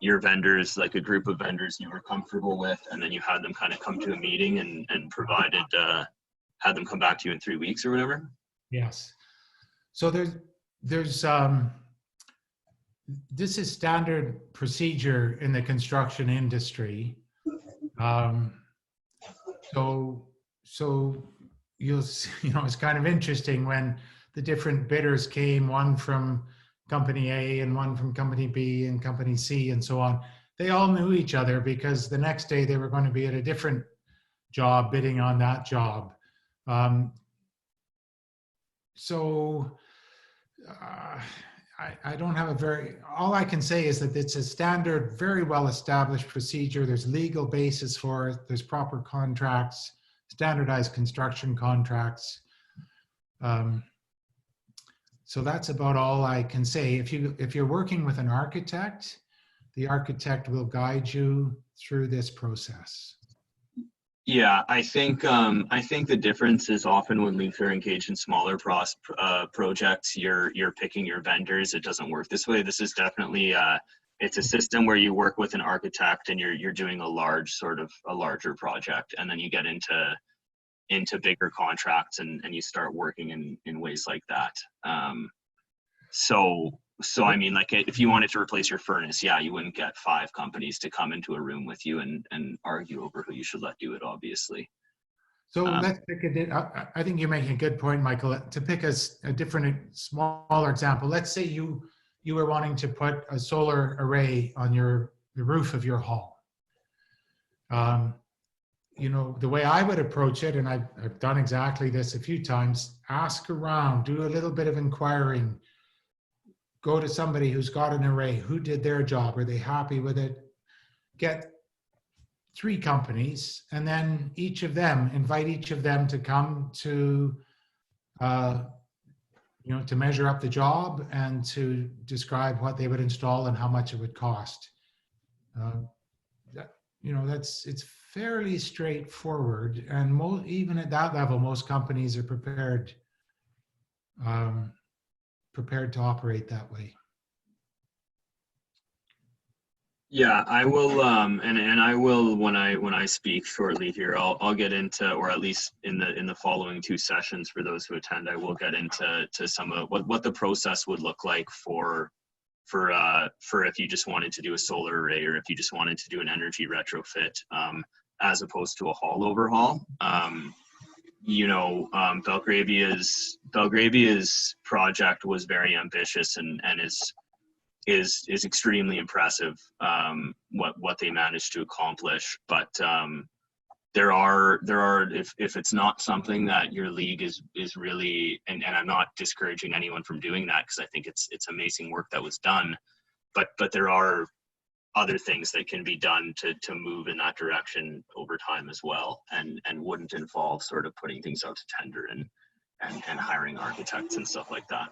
vendors, like a group of vendors you were comfortable with, and then you had them kind of come to a meeting and provided, had them come back to you in 3 weeks or whatever. Yes. So there's this is standard procedure in the construction industry. So you'll see, it's kind of interesting when the different bidders came, one from company A and one from company B and company C and so on. They all knew each other because the next day they were going to be at a different job bidding on that job. I don't have all I can say is that it's a standard, very well established procedure. There's legal basis for it. There's proper contracts, standardized construction contracts. So that's about all I can say. If you're working with an architect, the architect will guide you through this process. Yeah, I think the difference is often when leagues are engaged in smaller projects, you're picking your vendors. It doesn't work this way. This is definitely it's a system where you work with an architect and you're doing a larger project, and then you get into bigger contracts and you start working in ways like that. So I mean, like if you wanted to replace your furnace, yeah, you wouldn't get 5 companies to come into a room with you and argue over who you should let do it, obviously. So let's pick I think you're making a good point, Michael, to pick a different, smaller example. Let's say you were wanting to put a solar array on the roof of your hall. You know, the way I would approach it, and I've done exactly this a few times, ask around, do a little bit of inquiring, go to somebody who's got an array, who did their job, are they happy with it? Get 3 companies, and then invite each of them to come to, you know, to measure up the job and to describe what they would install and how much it would cost. You know, it's fairly straightforward, and even at that level, most companies are prepared to operate that way. Yeah, I will, and I will when I speak shortly here. I'll get into, or at least in the following 2 sessions for those who attend, I will get into some of what the process would look like for if you just wanted to do a solar array, or if you just wanted to do an energy retrofit, as opposed to a hall overhaul. You know, Belgravia's project was very ambitious and is extremely impressive, what they managed to accomplish. But there are if it's not something that your league is really, and I'm not discouraging anyone from doing that, because I think it's amazing work that was done, but there are other things that can be done to move in that direction over time as well, and wouldn't involve sort of putting things out to tender and hiring architects and stuff like that.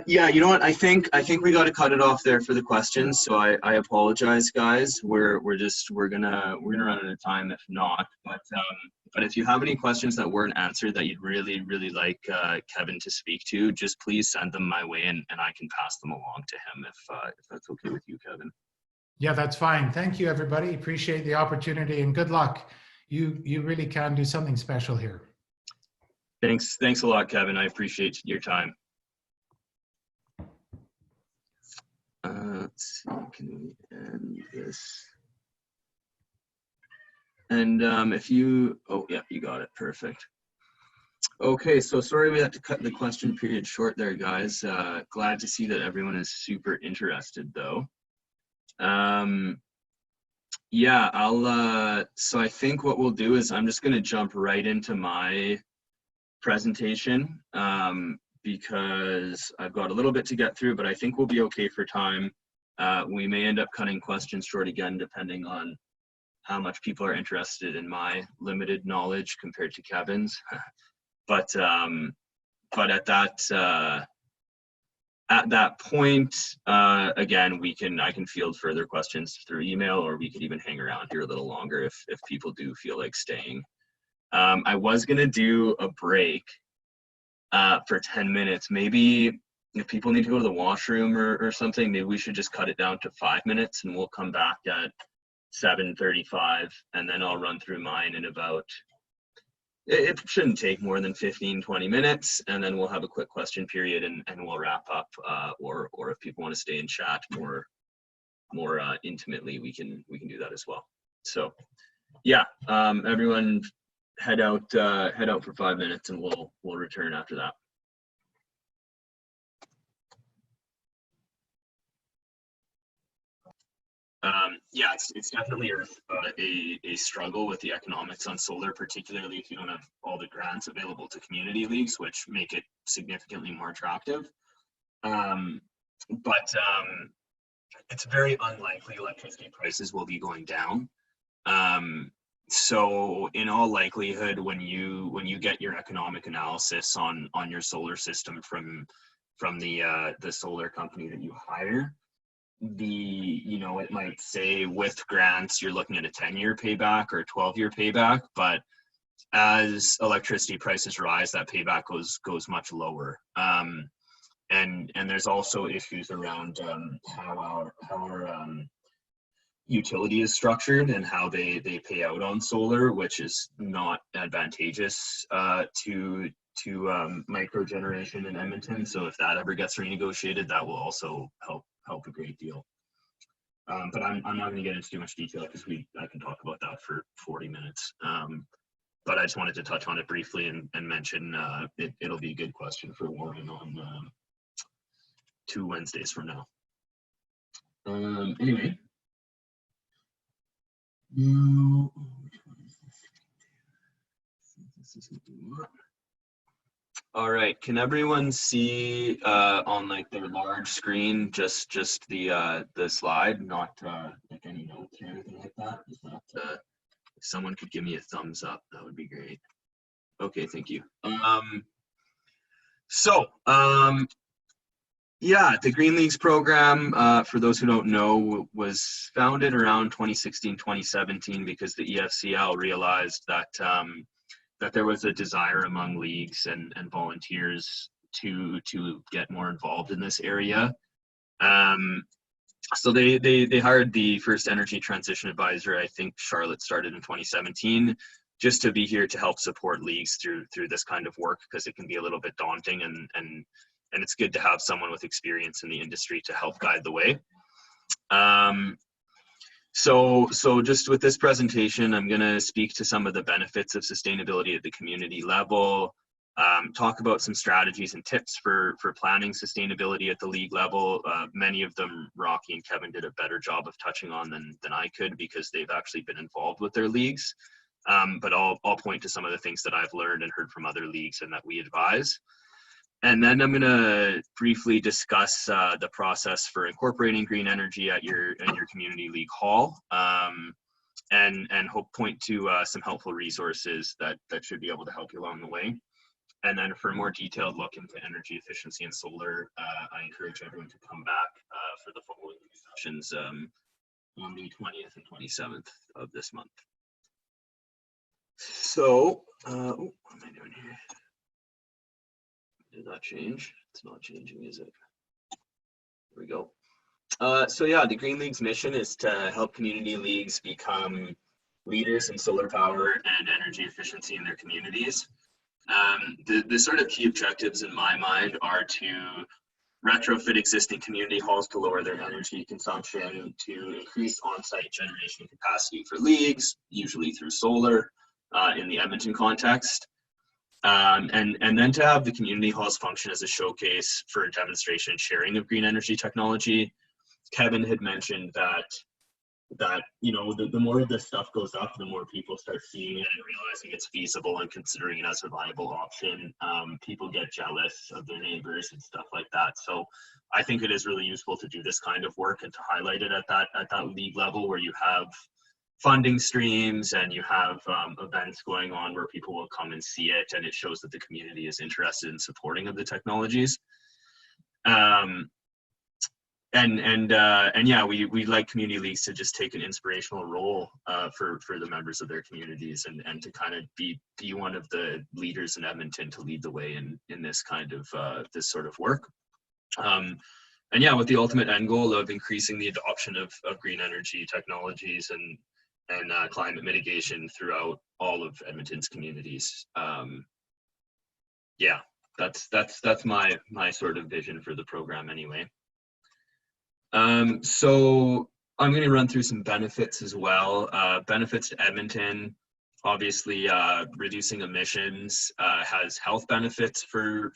Yeah, you know what? I think we got to cut it off there for the questions. So I apologize, guys. We're gonna run out of time if not. But if you have any questions that weren't answered that you'd really like Kevin to speak to, just please send them my way, and I can pass them along to him if that's okay with you, Kevin. Yeah, that's fine. Thank you, everybody. Appreciate the opportunity, and good luck. You really can do something special here. Thanks a lot, Kevin. I appreciate your time. Let's see, can we end this? And if you, oh yeah, you got it, perfect. Okay, so sorry we had to cut the question period short there, guys. Glad to see that everyone is super interested though. Yeah, so I think what we'll do is I'm just gonna jump right into my presentation, because I've got a little bit to get through, but I think we'll be okay for time. We may end up cutting questions short again, depending on how much people are interested in my limited knowledge compared to Kevin's. But at that point, again, I can field further questions through email, or we could even hang around here a little longer if people do feel like staying. I was gonna do a break for 10 minutes. Maybe if people need to go to the washroom or something, maybe we should just cut it down to 5 minutes, and we'll come back at 7:35, and then I'll run through mine in about, it shouldn't take more than 15-20 minutes, and then we'll have a quick question period, and we'll wrap up, or if people want to stay and chat more intimately, we can do that as well. So yeah, everyone head out for 5 minutes, and we'll return after that. Yeah, it's definitely a struggle with the economics on solar, particularly if you don't have all the grants available to community leagues, which make it significantly more attractive. But it's very unlikely electricity prices will be going down. So in all likelihood, when you get your economic analysis on your solar system from the solar company that you hire, it might say with grants you're looking at a 10-year payback or a 12-year payback, but as electricity prices rise, that payback goes much lower. And there's also issues around how our utility is structured and how they pay out on solar, which is not advantageous to micro generation in Edmonton. So if that ever gets renegotiated, that will also help a great deal. But I'm not going to get into too much detail because I can talk about that for 40 minutes. But I just wanted to touch on it briefly and mention it'll be a good question for Warren on 2 Wednesdays from now. Anyway. All right, can everyone see on like their large screen just the slide, not like any notes or anything like that? Just not, if someone could give me a thumbs up, that would be great. Okay, thank you. Yeah, the Green Leagues program, for those who don't know, was founded around 2016, 2017 because the EFCL realized that that there was a desire among leagues and volunteers to get more involved in this area. So they hired the first energy transition advisor. I think Charlotte started in 2017, just to be here to help support leagues through this kind of work, because it can be a little bit daunting, and it's good to have someone with experience in the industry to help guide the way. So just with this presentation, I'm going to speak to some of the benefits of sustainability at the community level, talk about some strategies and tips for planning sustainability at the league level. Many of them Rocky and Kevin did a better job of touching on than I could, because they've actually been involved with their leagues. But I'll point to some of the things that I've learned and heard from other leagues and that we advise. And then I'm going to briefly discuss the process for incorporating green energy at your community league hall, and point to some helpful resources that should be able to help you along the way. And then for a more detailed look into energy efficiency and solar, I encourage everyone to come back for the following sessions on the 20th and 27th of this month. So, what am I doing here? Did that change? It's not changing, is it? There we go. So yeah, the Green League's mission is to help community leagues become leaders in solar power and energy efficiency in their communities. The sort of key objectives in my mind are to retrofit existing community halls to lower their energy consumption, to increase on-site generation capacity for leagues, usually through solar in the Edmonton context. And then to have the community halls function as a showcase for demonstration and sharing of green energy technology. Kevin had mentioned that the more this stuff goes up, the more people start seeing it and realizing it's feasible and considering it as a viable option. People get jealous of their neighbors and stuff like that. So I think it is really useful to do this kind of work and to highlight it at that league level, where you have funding streams and you have events going on where people will come and see it, and it shows that the community is interested in supporting of the technologies. And yeah, we like community leagues to just take an inspirational role for the members of their communities, and to kind of be one of the leaders in Edmonton to lead the way in this kind of this sort of work. And yeah, with the ultimate end goal of increasing the adoption of green energy technologies and climate mitigation throughout all of Edmonton's communities. Yeah, that's my sort of vision for the program anyway. So I'm going to run through some benefits as well. Benefits to Edmonton, obviously, reducing emissions has health benefits for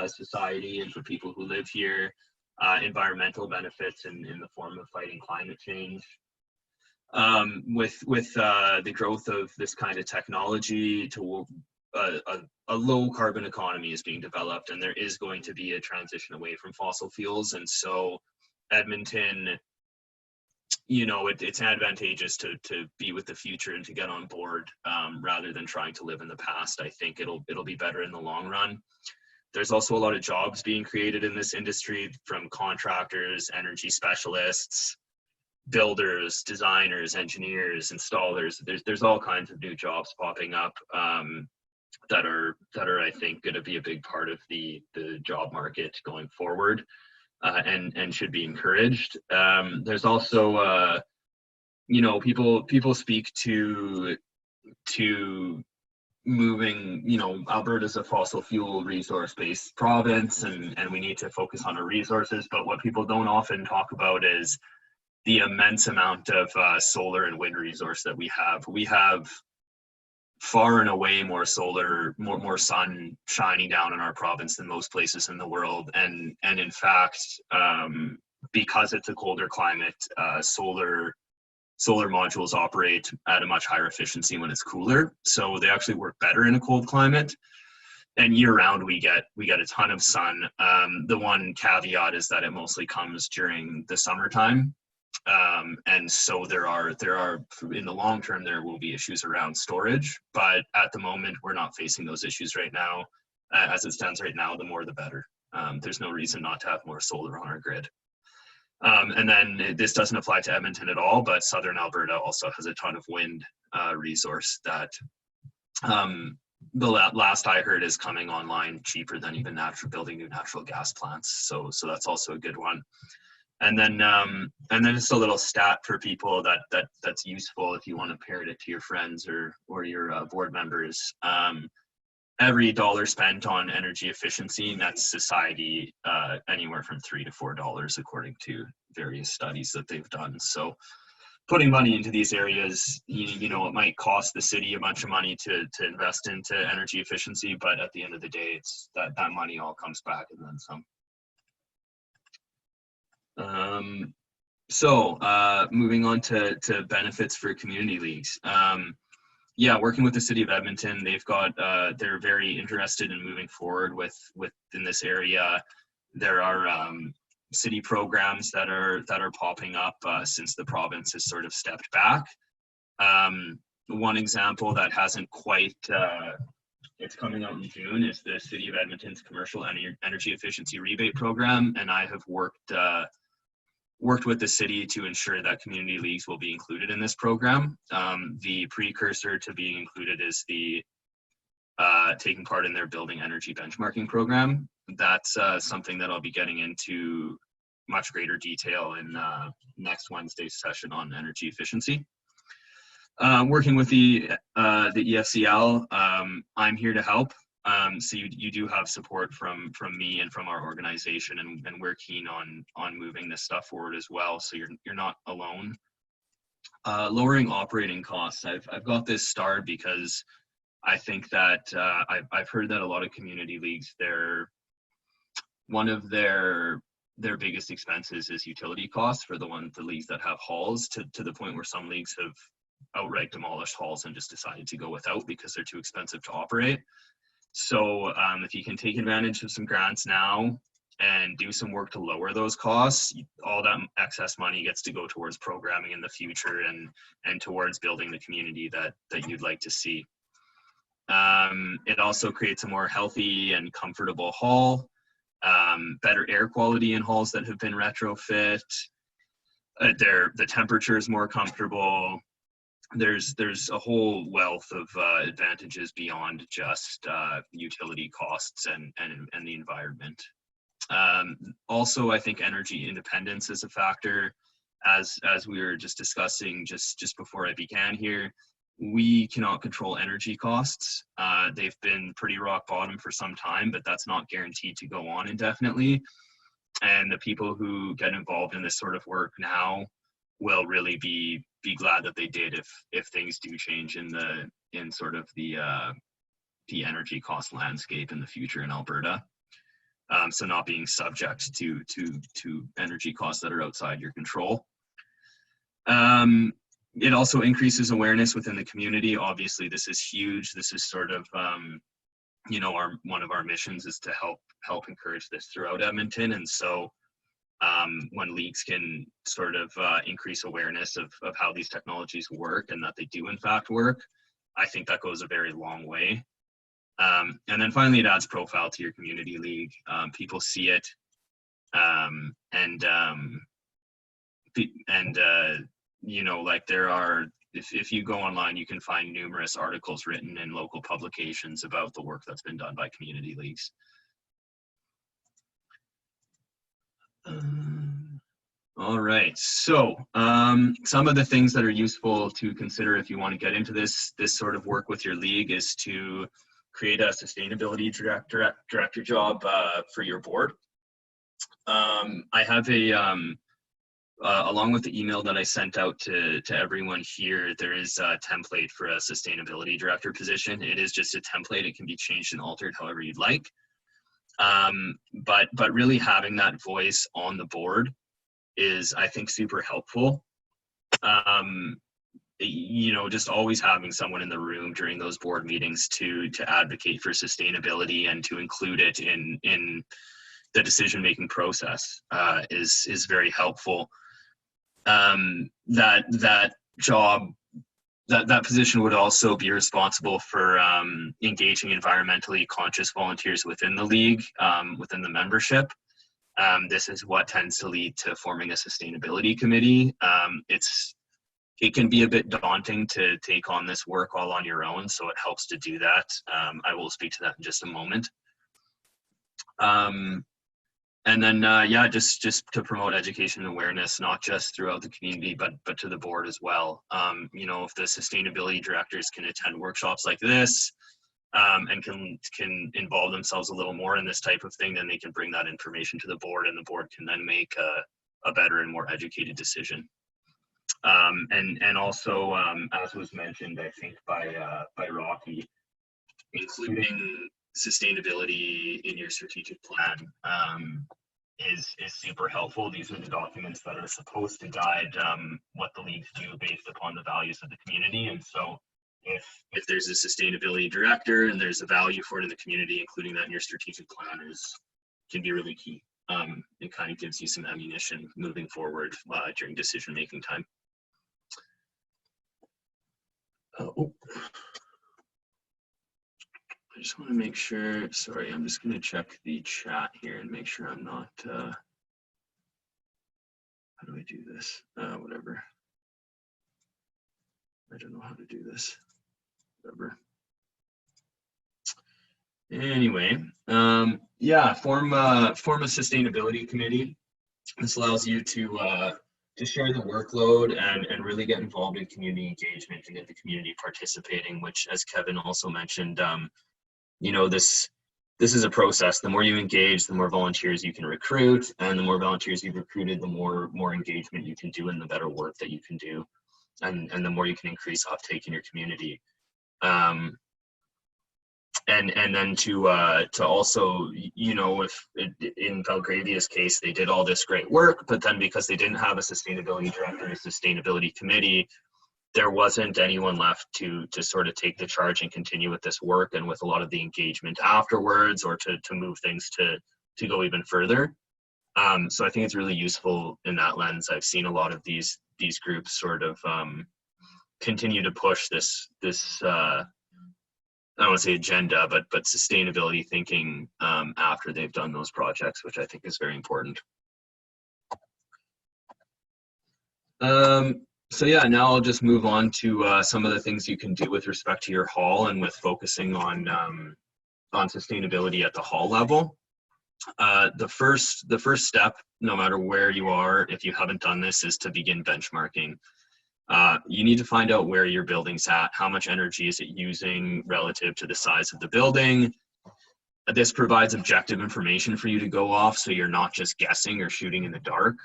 society and for people who live here. Environmental benefits in the form of fighting climate change. With the growth of this kind of technology, to a low carbon economy is being developed, and there is going to be a transition away from fossil fuels. And so Edmonton, it's advantageous to be with the future and to get on board rather than trying to live in the past. I think it'll be better in the long run. There's also a lot of jobs being created in this industry from contractors, energy specialists, builders, designers, engineers, installers. There's all kinds of new jobs popping up that are I think going to be a big part of the job market going forward, and should be encouraged. There's also you know, people speak to moving, you know, Alberta's a fossil fuel resource based province, and we need to focus on our resources, but what people don't often talk about is the immense amount of solar and wind resource that we have. We have far and away more solar, more sun shining down in our province than most places in the world. And in fact, because it's a colder climate, solar modules operate at a much higher efficiency when it's cooler. So they actually work better in a cold climate. And year round, we get a ton of sun. The one caveat is that it mostly comes during the summertime. And so there are in the long term, there will be issues around storage, but at the moment we're not facing those issues right now. As it stands right now, the more the better. There's no reason not to have more solar on our grid. And then this doesn't apply to Edmonton at all, but southern Alberta also has a ton of wind resource that the last I heard is coming online cheaper than even building new natural gas plants. So that's also a good one. And then just a little stat for people that's useful if you want to parrot it to your friends or your board members. Every dollar spent on energy efficiency nets society anywhere from $3 to $4, according to various studies that they've done. So putting money into these areas, you know, it might cost the city a bunch of money to invest into energy efficiency, but at the end of the day, it's that money all comes back and then some. Moving on to benefits for community leagues. Yeah, working with the city of Edmonton, they're very interested in moving forward within this area. There are city programs that are popping up since the province has sort of stepped back. One example that hasn't quite it's coming out in June is the city of Edmonton's commercial energy efficiency rebate program, and I have worked with the city to ensure that community leagues will be included in this program. The precursor to being included is the taking part in their building energy benchmarking program. That's something that I'll be getting into much greater detail in next Wednesday's session on energy efficiency. Working with the EFCL, I'm here to help. So you do have support from me and from our organization, and we're keen on moving this stuff forward as well. So you're not alone. Lowering operating costs. I've got this starred because I think that I've heard that a lot of community leagues, one of their biggest expenses is utility costs for the leagues that have halls, to the point where some leagues have outright demolished halls and just decided to go without because they're too expensive to operate. So if you can take advantage of some grants now and do some work to lower those costs, all that excess money gets to go towards programming in the future and towards building the community that you'd like to see. It also creates a more healthy and comfortable hall, better air quality in halls that have been retrofit. The temperature is more comfortable. There's a whole wealth of advantages beyond just utility costs and the environment. Also, I think energy independence is a factor. As we were just discussing just before I began here, we cannot control energy costs. They've been pretty rock bottom for some time, but that's not guaranteed to go on indefinitely. And the people who get involved in this sort of work now will really be glad that they did if things do change in sort of the energy cost landscape in the future in Alberta. So not being subject to energy costs that are outside your control. It also increases awareness within the community. Obviously, this is huge. This is sort of one of our missions is to help encourage this throughout Edmonton. And so when leagues can sort of increase awareness of how these technologies work and that they do in fact work, I think that goes a very long way. And then finally, it adds profile to your community league. People see it, you know, like there are, if you go online, you can find numerous articles written in local publications about the work that's been done by community leagues. All right, so some of the things that are useful to consider if you want to get into this sort of work with your league is to create a sustainability director job for your board. I have along with the email that I sent out to everyone here, there is a template for a sustainability director position. It is just a template. It can be changed and altered however you'd like. But really having that voice on the board is, I think, super helpful. You know, just always having someone in the room during those board meetings to advocate for sustainability and to include it in the decision-making process is very helpful. That job, that position would also be responsible for engaging environmentally conscious volunteers within the league, within the membership. This is what tends to lead to forming a sustainability committee. It can be a bit daunting to take on this work all on your own, so it helps to do that. I will speak to that in just a moment. And then, yeah, just to promote education and awareness, not just throughout the community, but to the board as well. You know, if the sustainability directors can attend workshops like this and can involve themselves a little more in this type of thing, then they can bring that information to the board, and the board can then make a better and more educated decision. And also, as was mentioned, I think by Rocky, including sustainability in your strategic plan is super helpful. These are the documents that are supposed to guide what the leagues do based upon the values of the community. And so if there's a sustainability director and there's a value for it in the community, including that in your strategic plan can be really key. It kind of gives you some ammunition moving forward during decision-making time. I just want to make sure, sorry, I'm just going to check the chat here and make sure I'm not, how do I do this? Whatever. I don't know how to do this, whatever. Anyway, yeah, form a sustainability committee. This allows you to share the workload and really get involved in community engagement and get the community participating, which, as Kevin also mentioned, you know, this is a process. The more you engage, the more volunteers you can recruit, and the more volunteers you've recruited, the more engagement you can do and the better work that you can do, and the more you can increase uptake in your community. And then to also, you know, if in Belgravia's case, they did all this great work, but then because they didn't have a sustainability director and a sustainability committee, there wasn't anyone left to sort of take the charge and continue with this work and with a lot of the engagement afterwards, or to move things to go even further. So I think it's really useful in that lens. I've seen a lot of these groups sort of continue to push this I don't want to say agenda, but sustainability thinking after they've done those projects, which I think is very important. So yeah, now I'll just move on to some of the things you can do with respect to your hall and with focusing on sustainability at the hall level. The first step, no matter where you are, if you haven't done this, is to begin benchmarking. You need to find out where your building's at, how much energy is it using relative to the size of the building. This provides objective information for you to go off, so you're not just guessing or shooting in the dark.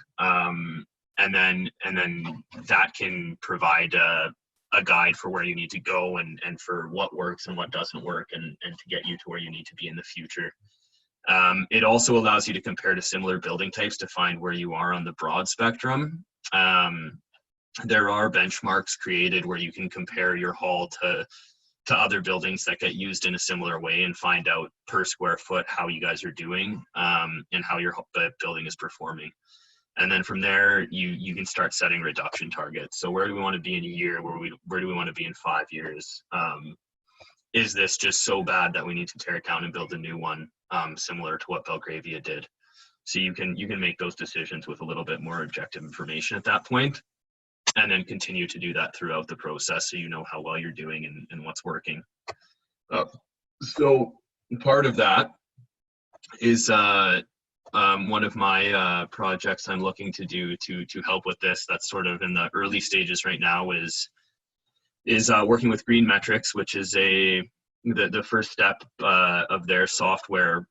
And then that can provide a guide for where you need to go and for what works and what doesn't work, and to get you to where you need to be in the future. It also allows you to compare to similar building types to find where you are on the broad spectrum. There are benchmarks created where you can compare your hall to other buildings that get used in a similar way and find out per square foot how you guys are doing and how your building is performing. And then from there, you can start setting reduction targets. So where do we want to be in a year? Where do we want to be in 5 years? is this just so bad that we need to tear it down and build a new one, similar to what Belgravia did? So you can make those decisions with a little bit more objective information at that point, and then continue to do that throughout the process, so you know how well you're doing and what's working. So part of that is one of my projects I'm looking to do to help with this. That's sort of in the early stages right now. Is working with Green Metrics, which is the first step of their software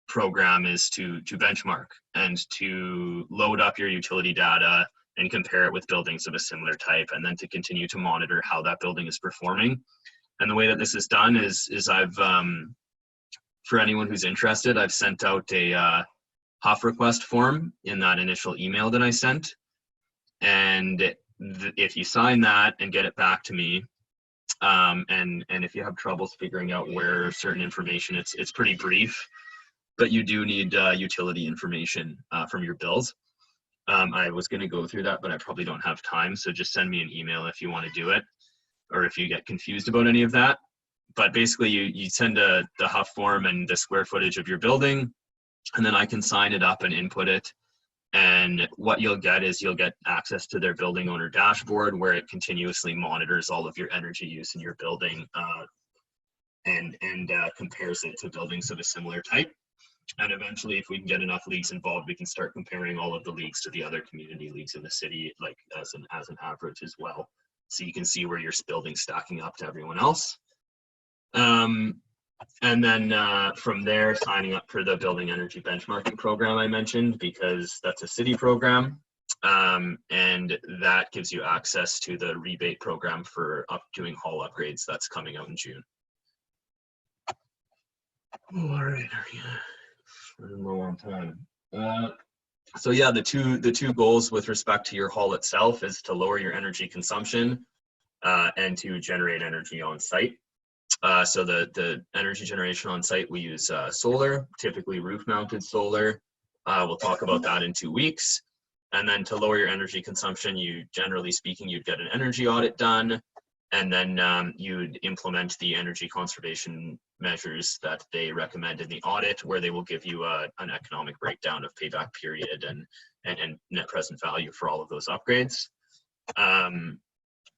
program is to benchmark and to load up your utility data and compare it with buildings of a similar type, and then to continue to monitor how that building is performing. And the way that this is done is I've, for anyone who's interested, I've sent out a HUF request form in that initial email that I sent. And if you sign that and get it back to me, and if you have troubles figuring out where certain information, it's pretty brief, but you do need utility information from your bills. I was going to go through that, but I probably don't have time. So just send me an email if you want to do it, or if you get confused about any of that. But basically you send the HUF form and the square footage of your building, and then I can sign it up and input it. And what you'll get is you'll get access to their building owner dashboard, where it continuously monitors all of your energy use in your building and compares it to buildings of a similar type. And eventually, if we can get enough leagues involved, we can start comparing all of the leagues to the other community leagues in the city, like as an average as well. So you can see where your building's stacking up to everyone else. And then from there, signing up for the building energy benchmarking program I mentioned, because that's a city program. And that gives you access to the rebate program for doing hall upgrades that's coming out in June. Oh, all right, running low on time. So yeah, the two goals with respect to your hall itself is to lower your energy consumption and to generate energy on site. So the energy generation on site, we use solar, typically roof-mounted solar. We'll talk about that in 2 weeks. And then to lower your energy consumption, generally speaking, you'd get an energy audit done, and then you'd implement the energy conservation measures that they recommend in the audit, where they will give you an economic breakdown of payback period and net present value for all of those upgrades.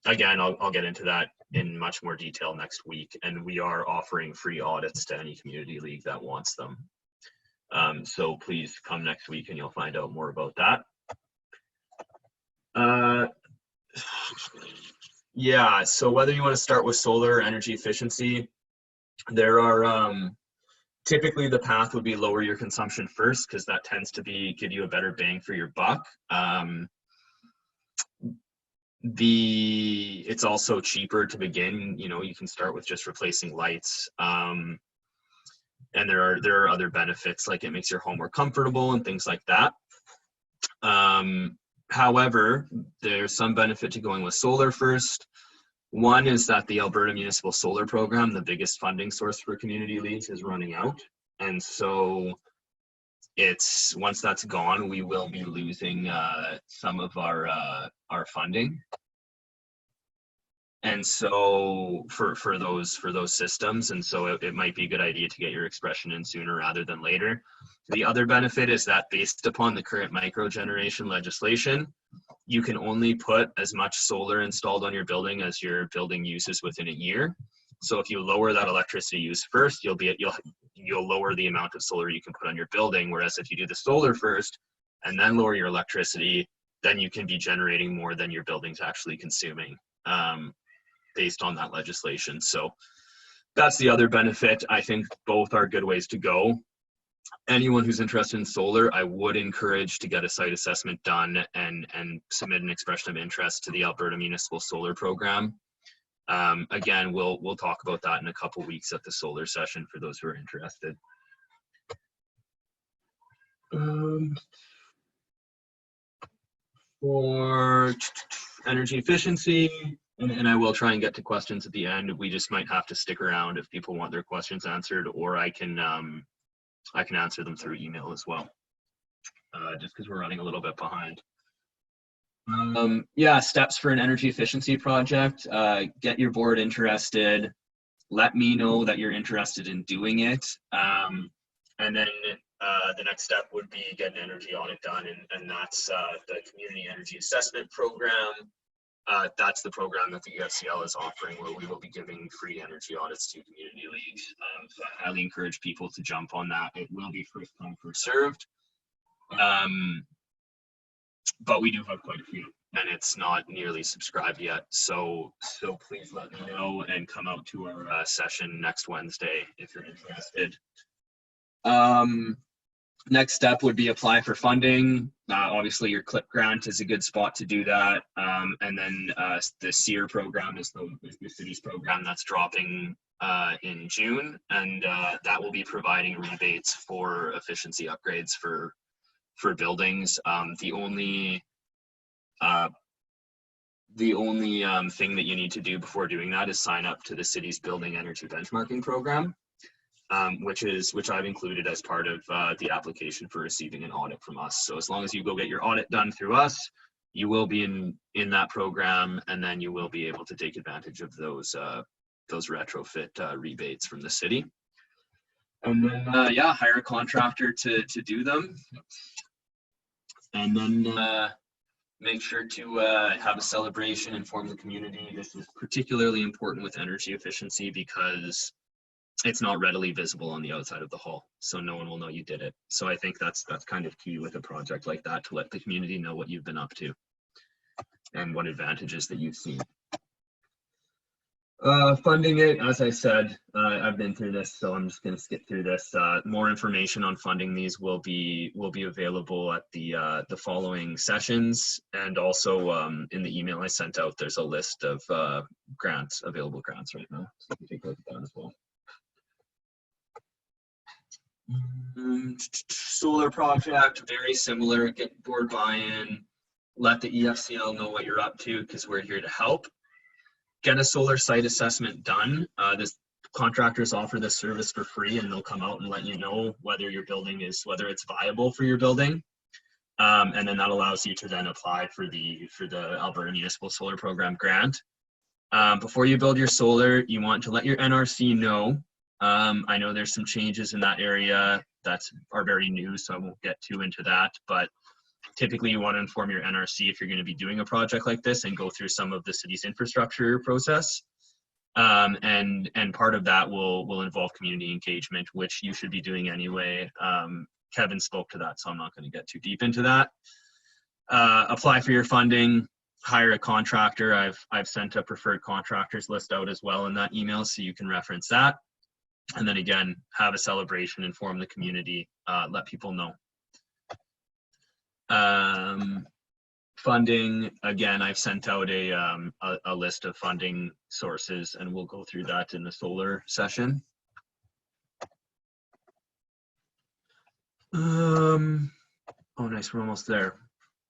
Again, I'll get into that in much more detail next week, and we are offering free audits to any community league that wants them. So please come next week and you'll find out more about that. Yeah, so whether you want to start with solar or energy efficiency, there are typically the path would be lower your consumption first, because that tends to give you a better bang for your buck. It's also cheaper to begin. You can start with just replacing lights, and there are other benefits, like it makes your home more comfortable and things like that. However, there's some benefit to going with solar first. One is that the Alberta Municipal Solar Program, the biggest funding source for community leagues, is running out, and so once that's gone, we will be losing some of our funding. And so for those systems, and so it might be a good idea to get your expression in sooner rather than later. The other benefit is that based upon the current microgeneration legislation, you can only put as much solar installed on your building as your building uses within a year. So if you lower that electricity use first, you'll lower the amount of solar you can put on your building. Whereas if you do the solar first and then lower your electricity, then you can be generating more than your building's actually consuming, based on that legislation. So that's the other benefit. I think both are good ways to go. Anyone who's interested in solar, I would encourage to get a site assessment done and submit an expression of interest to the Alberta Municipal Solar Program. Again, we'll talk about that in a couple weeks at the solar session for those who are interested. For energy efficiency, and I will try and get to questions at the end. We just might have to stick around if people want their questions answered, or I can answer them through email as well, just because we're running a little bit behind. Yeah, steps for an energy efficiency project. Get your board interested. let me know that you're interested in doing it. And then the next step would be get an energy audit done, and that's the community energy assessment program. That's the program that the EFCL is offering, where we will be giving free energy audits to community leagues. So I highly encourage people to jump on that. It will be first come, first served. But we do have quite a few, and it's not nearly subscribed yet. So please let me know and come out to our session next Wednesday if you're interested. Next step would be apply for funding. Obviously, your CLIP grant is a good spot to do that. And then the SEER program is the city's program that's dropping in June, and that will be providing rebates for efficiency upgrades for buildings. The only thing that you need to do before doing that is sign up to the city's building energy benchmarking program, which I've included as part of the application for receiving an audit from us. So as long as you go get your audit done through us, you will be in that program, and then you will be able to take advantage of those retrofit rebates from the city. And then yeah, hire a contractor to do them. And then make sure to have a celebration, inform the community. This is particularly important with energy efficiency because it's not readily visible on the outside of the hall, so no one will know you did it. So I think that's kind of key with a project like that, to let the community know what you've been up to and what advantages that you've seen. Funding it, as I said, I've been through this, so I'm just going to skip through this. More information on funding these will be available at the following sessions, and also in the email I sent out, there's a list of available grants right now, so you can take a look at that as well. Solar project, very similar. Get board buy-in, let the EFCL know what you're up to, because we're here to help. Get a solar site assessment done. This contractors offer this service for free, and they'll come out and let you know whether your building whether it's viable for your building. And then that allows you to then apply for the Alberta Municipal Solar Program grant. Before you build your solar, you want to let your NRC know. I know there's some changes in that area that are very new, so I won't get too into that, but typically you want to inform your NRC if you're going to be doing a project like this and go through some of the city's infrastructure process. And part of that will involve community engagement, which you should be doing anyway. Kevin spoke to that, so I'm not going to get too deep into that. Apply for your funding, hire a contractor. I've sent a preferred contractors list out as well in that email, so you can reference that. And then again, have a celebration, inform the community, let people know. Funding, again, I've sent out a list of funding sources, and we'll go through that in the solar session. Oh, nice, we're almost there.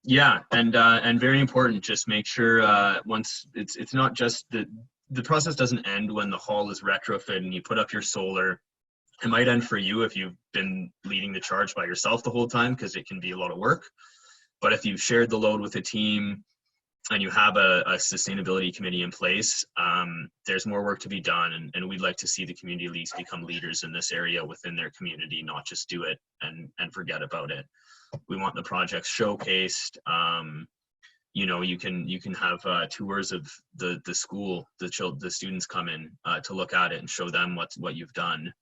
Yeah, and very important, just make sure once it's not just the process doesn't end when the hall is retrofit and you put up your solar. It might end for you if you've been leading the charge by yourself the whole time, because it can be a lot of work. But if you've shared the load with a team and you have a sustainability committee in place, there's more work to be done. And we'd like to see the community leagues become leaders in this area within their community, not just do it and forget about it. We want the projects showcased. You know, you can have tours of the school, the students come in to look at it and show them what you've done.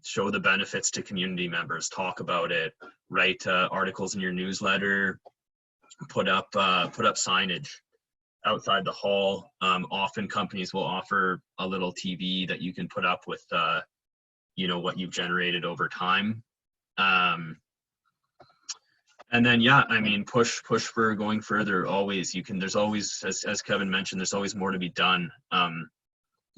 Show the benefits to community members, talk about it, write articles in your newsletter, put up signage outside the hall. Often companies will offer a little TV that you can put up with you know, what you've generated over time. And then, yeah, I mean, push for going further. Always, there's always, as Kevin mentioned, there's always more to be done.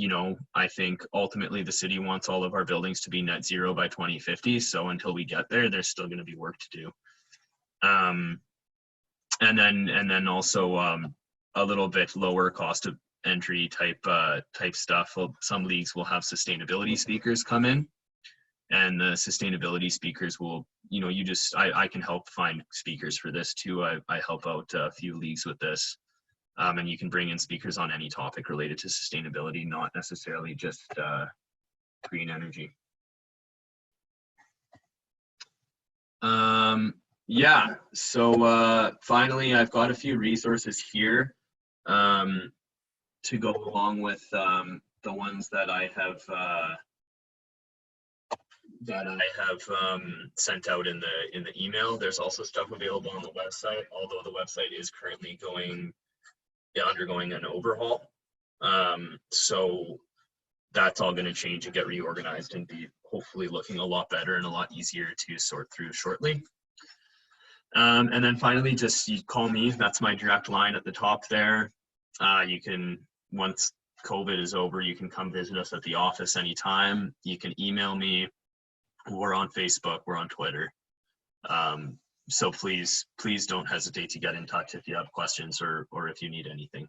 You know, I think ultimately the city wants all of our buildings to be net zero by 2050. So until we get there, there's still going to be work to do. And then also a little bit lower cost of entry type stuff. Some leagues will have sustainability speakers come in, and the sustainability speakers will, you know, I can help find speakers for this too. I help out a few leagues with this. And you can bring in speakers on any topic related to sustainability, not necessarily just green energy. Yeah, so finally, I've got a few resources here to go along with the ones that I have sent out in the email. There's also stuff available on the website, although the website is currently undergoing an overhaul. So that's all going to change and get reorganized and be hopefully looking a lot better and a lot easier to sort through shortly. And then finally, just you call me. That's my direct line at the top there. You can, once COVID is over, you can come visit us at the office anytime. You can email me. We're on Facebook. We're on Twitter. So please don't hesitate to get in touch if you have questions or if you need anything.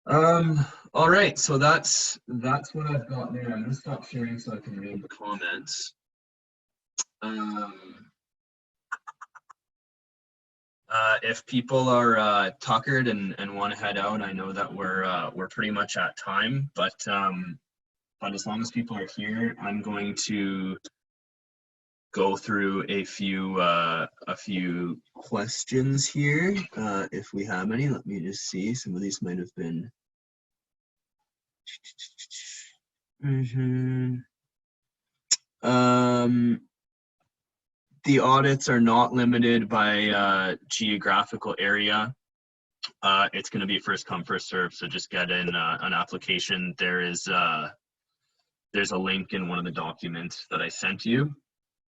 All right, so that's what I've got there. I'm gonna stop sharing so I can read the comments. If people are tuckered and want to head out, I know that we're pretty much at time, but as long as people are here, I'm going to go through a few questions here, if we have any. Let me just see. Some of these might have been. The audits are not limited by geographical area. It's going to be first come, first serve. So just get in an application. There's a link in one of the documents that I sent you.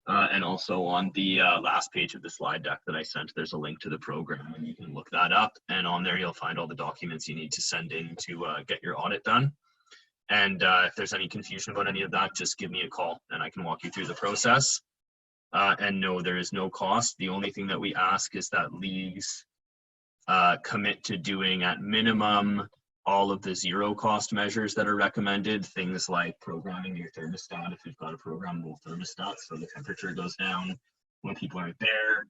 And also on the last page of the slide deck that I sent, there's a link to the program, and you can look that up. And on there, you'll find all the documents you need to send in to get your audit done. And if there's any confusion about any of that, just give me a call and I can walk you through the process. And no, there is no cost. The only thing that we ask is that leagues commit to doing at minimum all of the zero cost measures that are recommended, things like programming your thermostat if you've got a programmable thermostat so the temperature goes down when people aren't there.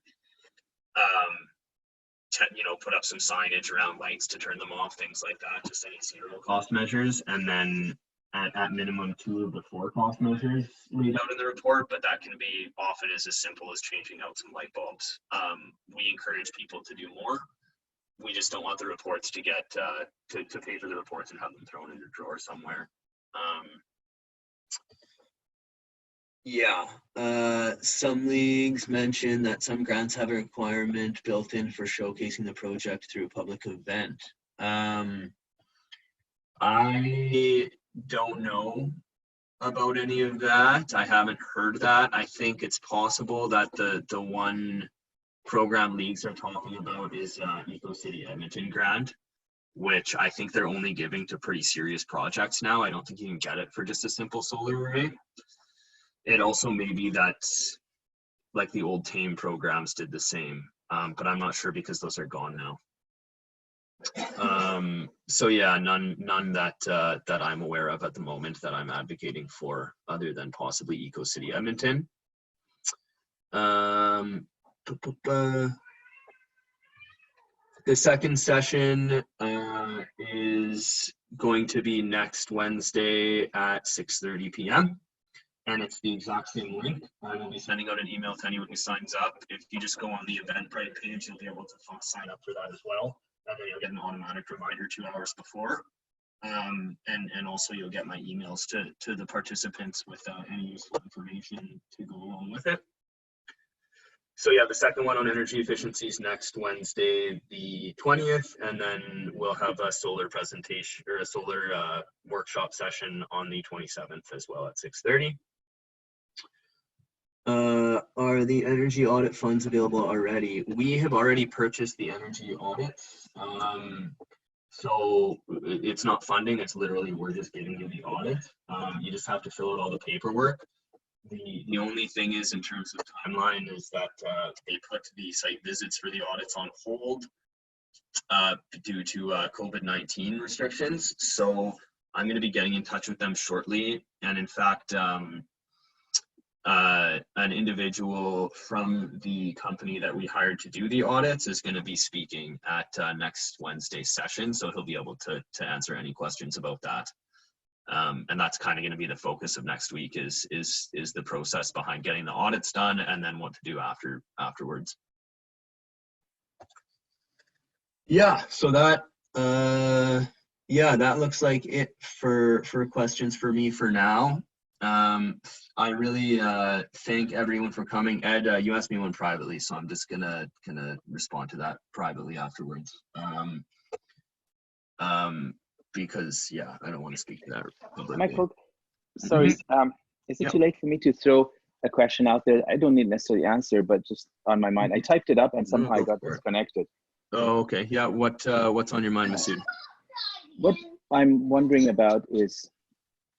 Put up some signage around lights to turn them off, things like that, just any zero cost measures. And then at minimum 2 of the 4 cost measures laid out in the report, but that can be often as simple as changing out some light bulbs. We encourage people to do more. We just don't want the reports to get to pay for the reports and have them thrown in a drawer somewhere. Some leagues mention that some grants have a requirement built in for showcasing the project through a public event. I don't know about any of that. I haven't heard that. I think it's possible that the one program leagues are talking about is Eco City Edmonton grant, which I think they're only giving to pretty serious projects now. I don't think you can get it for just a simple solar array. It also may be that like the old TAME programs did the same, but I'm not sure because those are gone now. So yeah, none that I'm aware of at the moment that I'm advocating for, other than possibly Eco City Edmonton. The second session is going to be next Wednesday at 6:30 p.m. and it's the exact same link. I will be sending out an email to anyone who signs up. If you just go on the Eventbrite page, you'll be able to sign up for that as well. And then you'll get an automatic reminder 2 hours before. And also you'll get my emails to the participants with any useful information to go along with it. So yeah, the second one on energy efficiency is next Wednesday, the 20th, and then we'll have a solar presentation or a solar workshop session on the 27th as well at 6:30. Are the energy audit funds available already? We have already purchased the energy audits. So it's not funding, it's literally we're just giving you the audit. You just have to fill out all the paperwork. The only thing is, in terms of timeline, is that they put the site visits for the audits on hold due to COVID-19 restrictions. So I'm going to be getting in touch with them shortly. And in fact, an individual from the company that we hired to do the audits is going to be speaking at next Wednesday's session, so he'll be able to answer any questions about that. And that's kind of going to be the focus of next week is the process behind getting the audits done and then what to do afterwards. Yeah, so that that looks like it for questions for me for now. I really thank everyone for coming. Ed, you asked me one privately, so I'm just gonna respond to that privately afterwards. Because I don't want to speak to that publicly. Michael, sorry, is it too late for me to throw a question out there? I don't need necessarily answer, but just on my mind. I typed it up and somehow I got disconnected. Oh, okay. Yeah. What's on your mind, Masood? What I'm wondering about is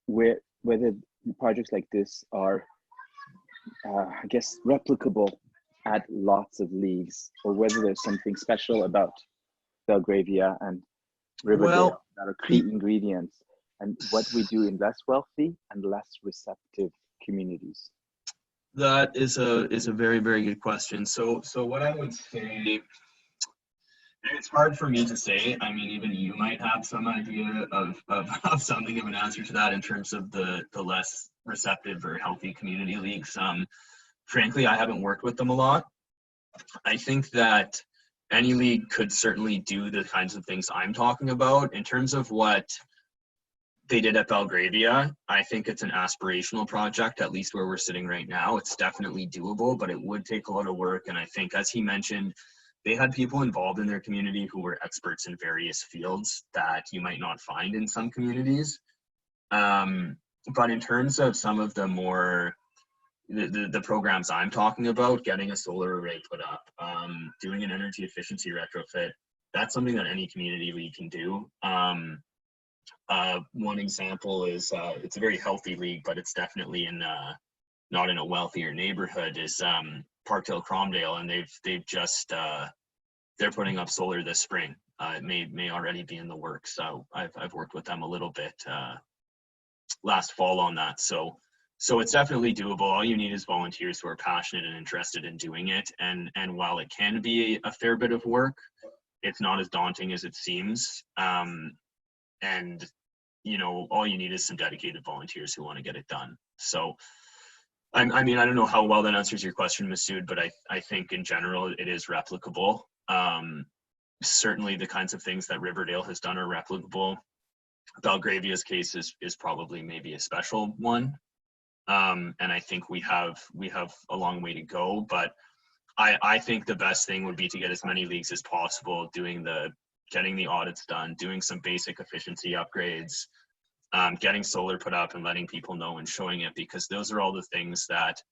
whether projects like this are, I guess, replicable at lots of leagues, or whether there's something special about Belgravia and Riverdale that are key ingredients, and what we do in less wealthy and less receptive communities. That is a very, very good question. So what I would say, and it's hard for me to say. I mean, even you might have some idea of something of an answer to that in terms of the less receptive or healthy community leagues. Frankly, I haven't worked with them a lot. I think that any league could certainly do the kinds of things I'm talking about. In terms of what they did at Belgravia, I think it's an aspirational project, at least where we're sitting right now. It's definitely doable, but it would take a lot of work. And I think, as he mentioned, they had people involved in their community who were experts in various fields that you might not find in some communities. But in terms of some of the more, the programs I'm talking about, getting a solar array put up, doing an energy efficiency retrofit, that's something that any community league can do. One example is, it's a very healthy league, but it's definitely not in a wealthier neighborhood, is Parkdale Cromdale, and they've just they're putting up solar this spring. It may already be in the works. So I've worked with them a little bit last fall on that. So it's definitely doable. All you need is volunteers who are passionate and interested in doing it. And while it can be a fair bit of work, it's not as daunting as it seems. And all you need is some dedicated volunteers who want to get it done. So I mean, I don't know how well that answers your question, Masood, but I think in general it is replicable. Certainly the kinds of things that Riverdale has done are replicable. Belgravia's case is probably maybe a special one. And I think we have a long way to go, but I think the best thing would be to get as many leagues as possible getting the audits done, doing some basic efficiency upgrades, getting solar put up and letting people know and showing it, because those are all the things that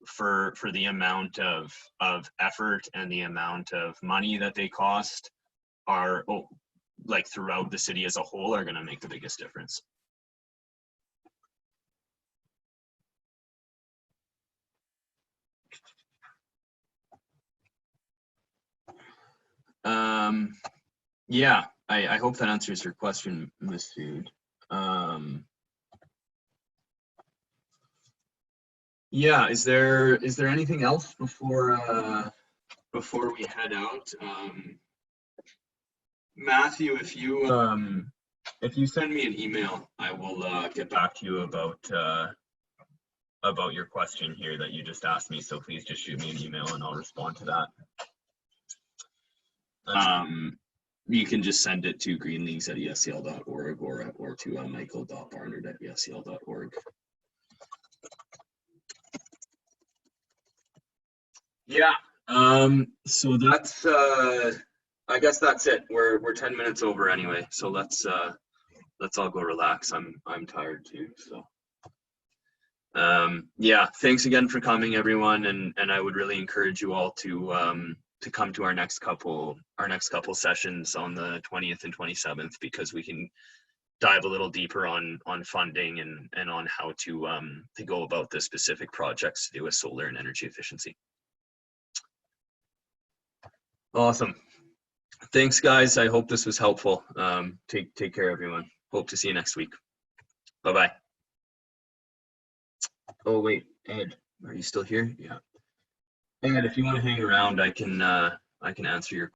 for the amount of effort and the amount of money that they cost are like throughout the city as a whole are going to make the biggest difference. Yeah, I hope that answers your question, Masood. Yeah, is there anything else before we head out? Matthew, if you send me an email, I will get back to you about your question here that you just asked me. So please just shoot me an email and I'll respond to that. You can just send it to greenleagues@efcl.org or to michael.barnard@efcl.org. Yeah. So that's I guess that's it. We're 10 minutes over anyway. So let's all go relax. I'm tired too. So yeah, thanks again for coming, everyone, and I would really encourage you all to come to our next couple sessions on the 20th and 27th, because we can dive a little deeper on funding and on how to go about the specific projects to do with solar and energy efficiency. Awesome. Thanks, guys. I hope this was helpful. Take care, everyone. Hope to see you next week. Bye-bye. Oh wait, Ed, are you still here? Yeah. Ed, if you want to hang around, I can answer your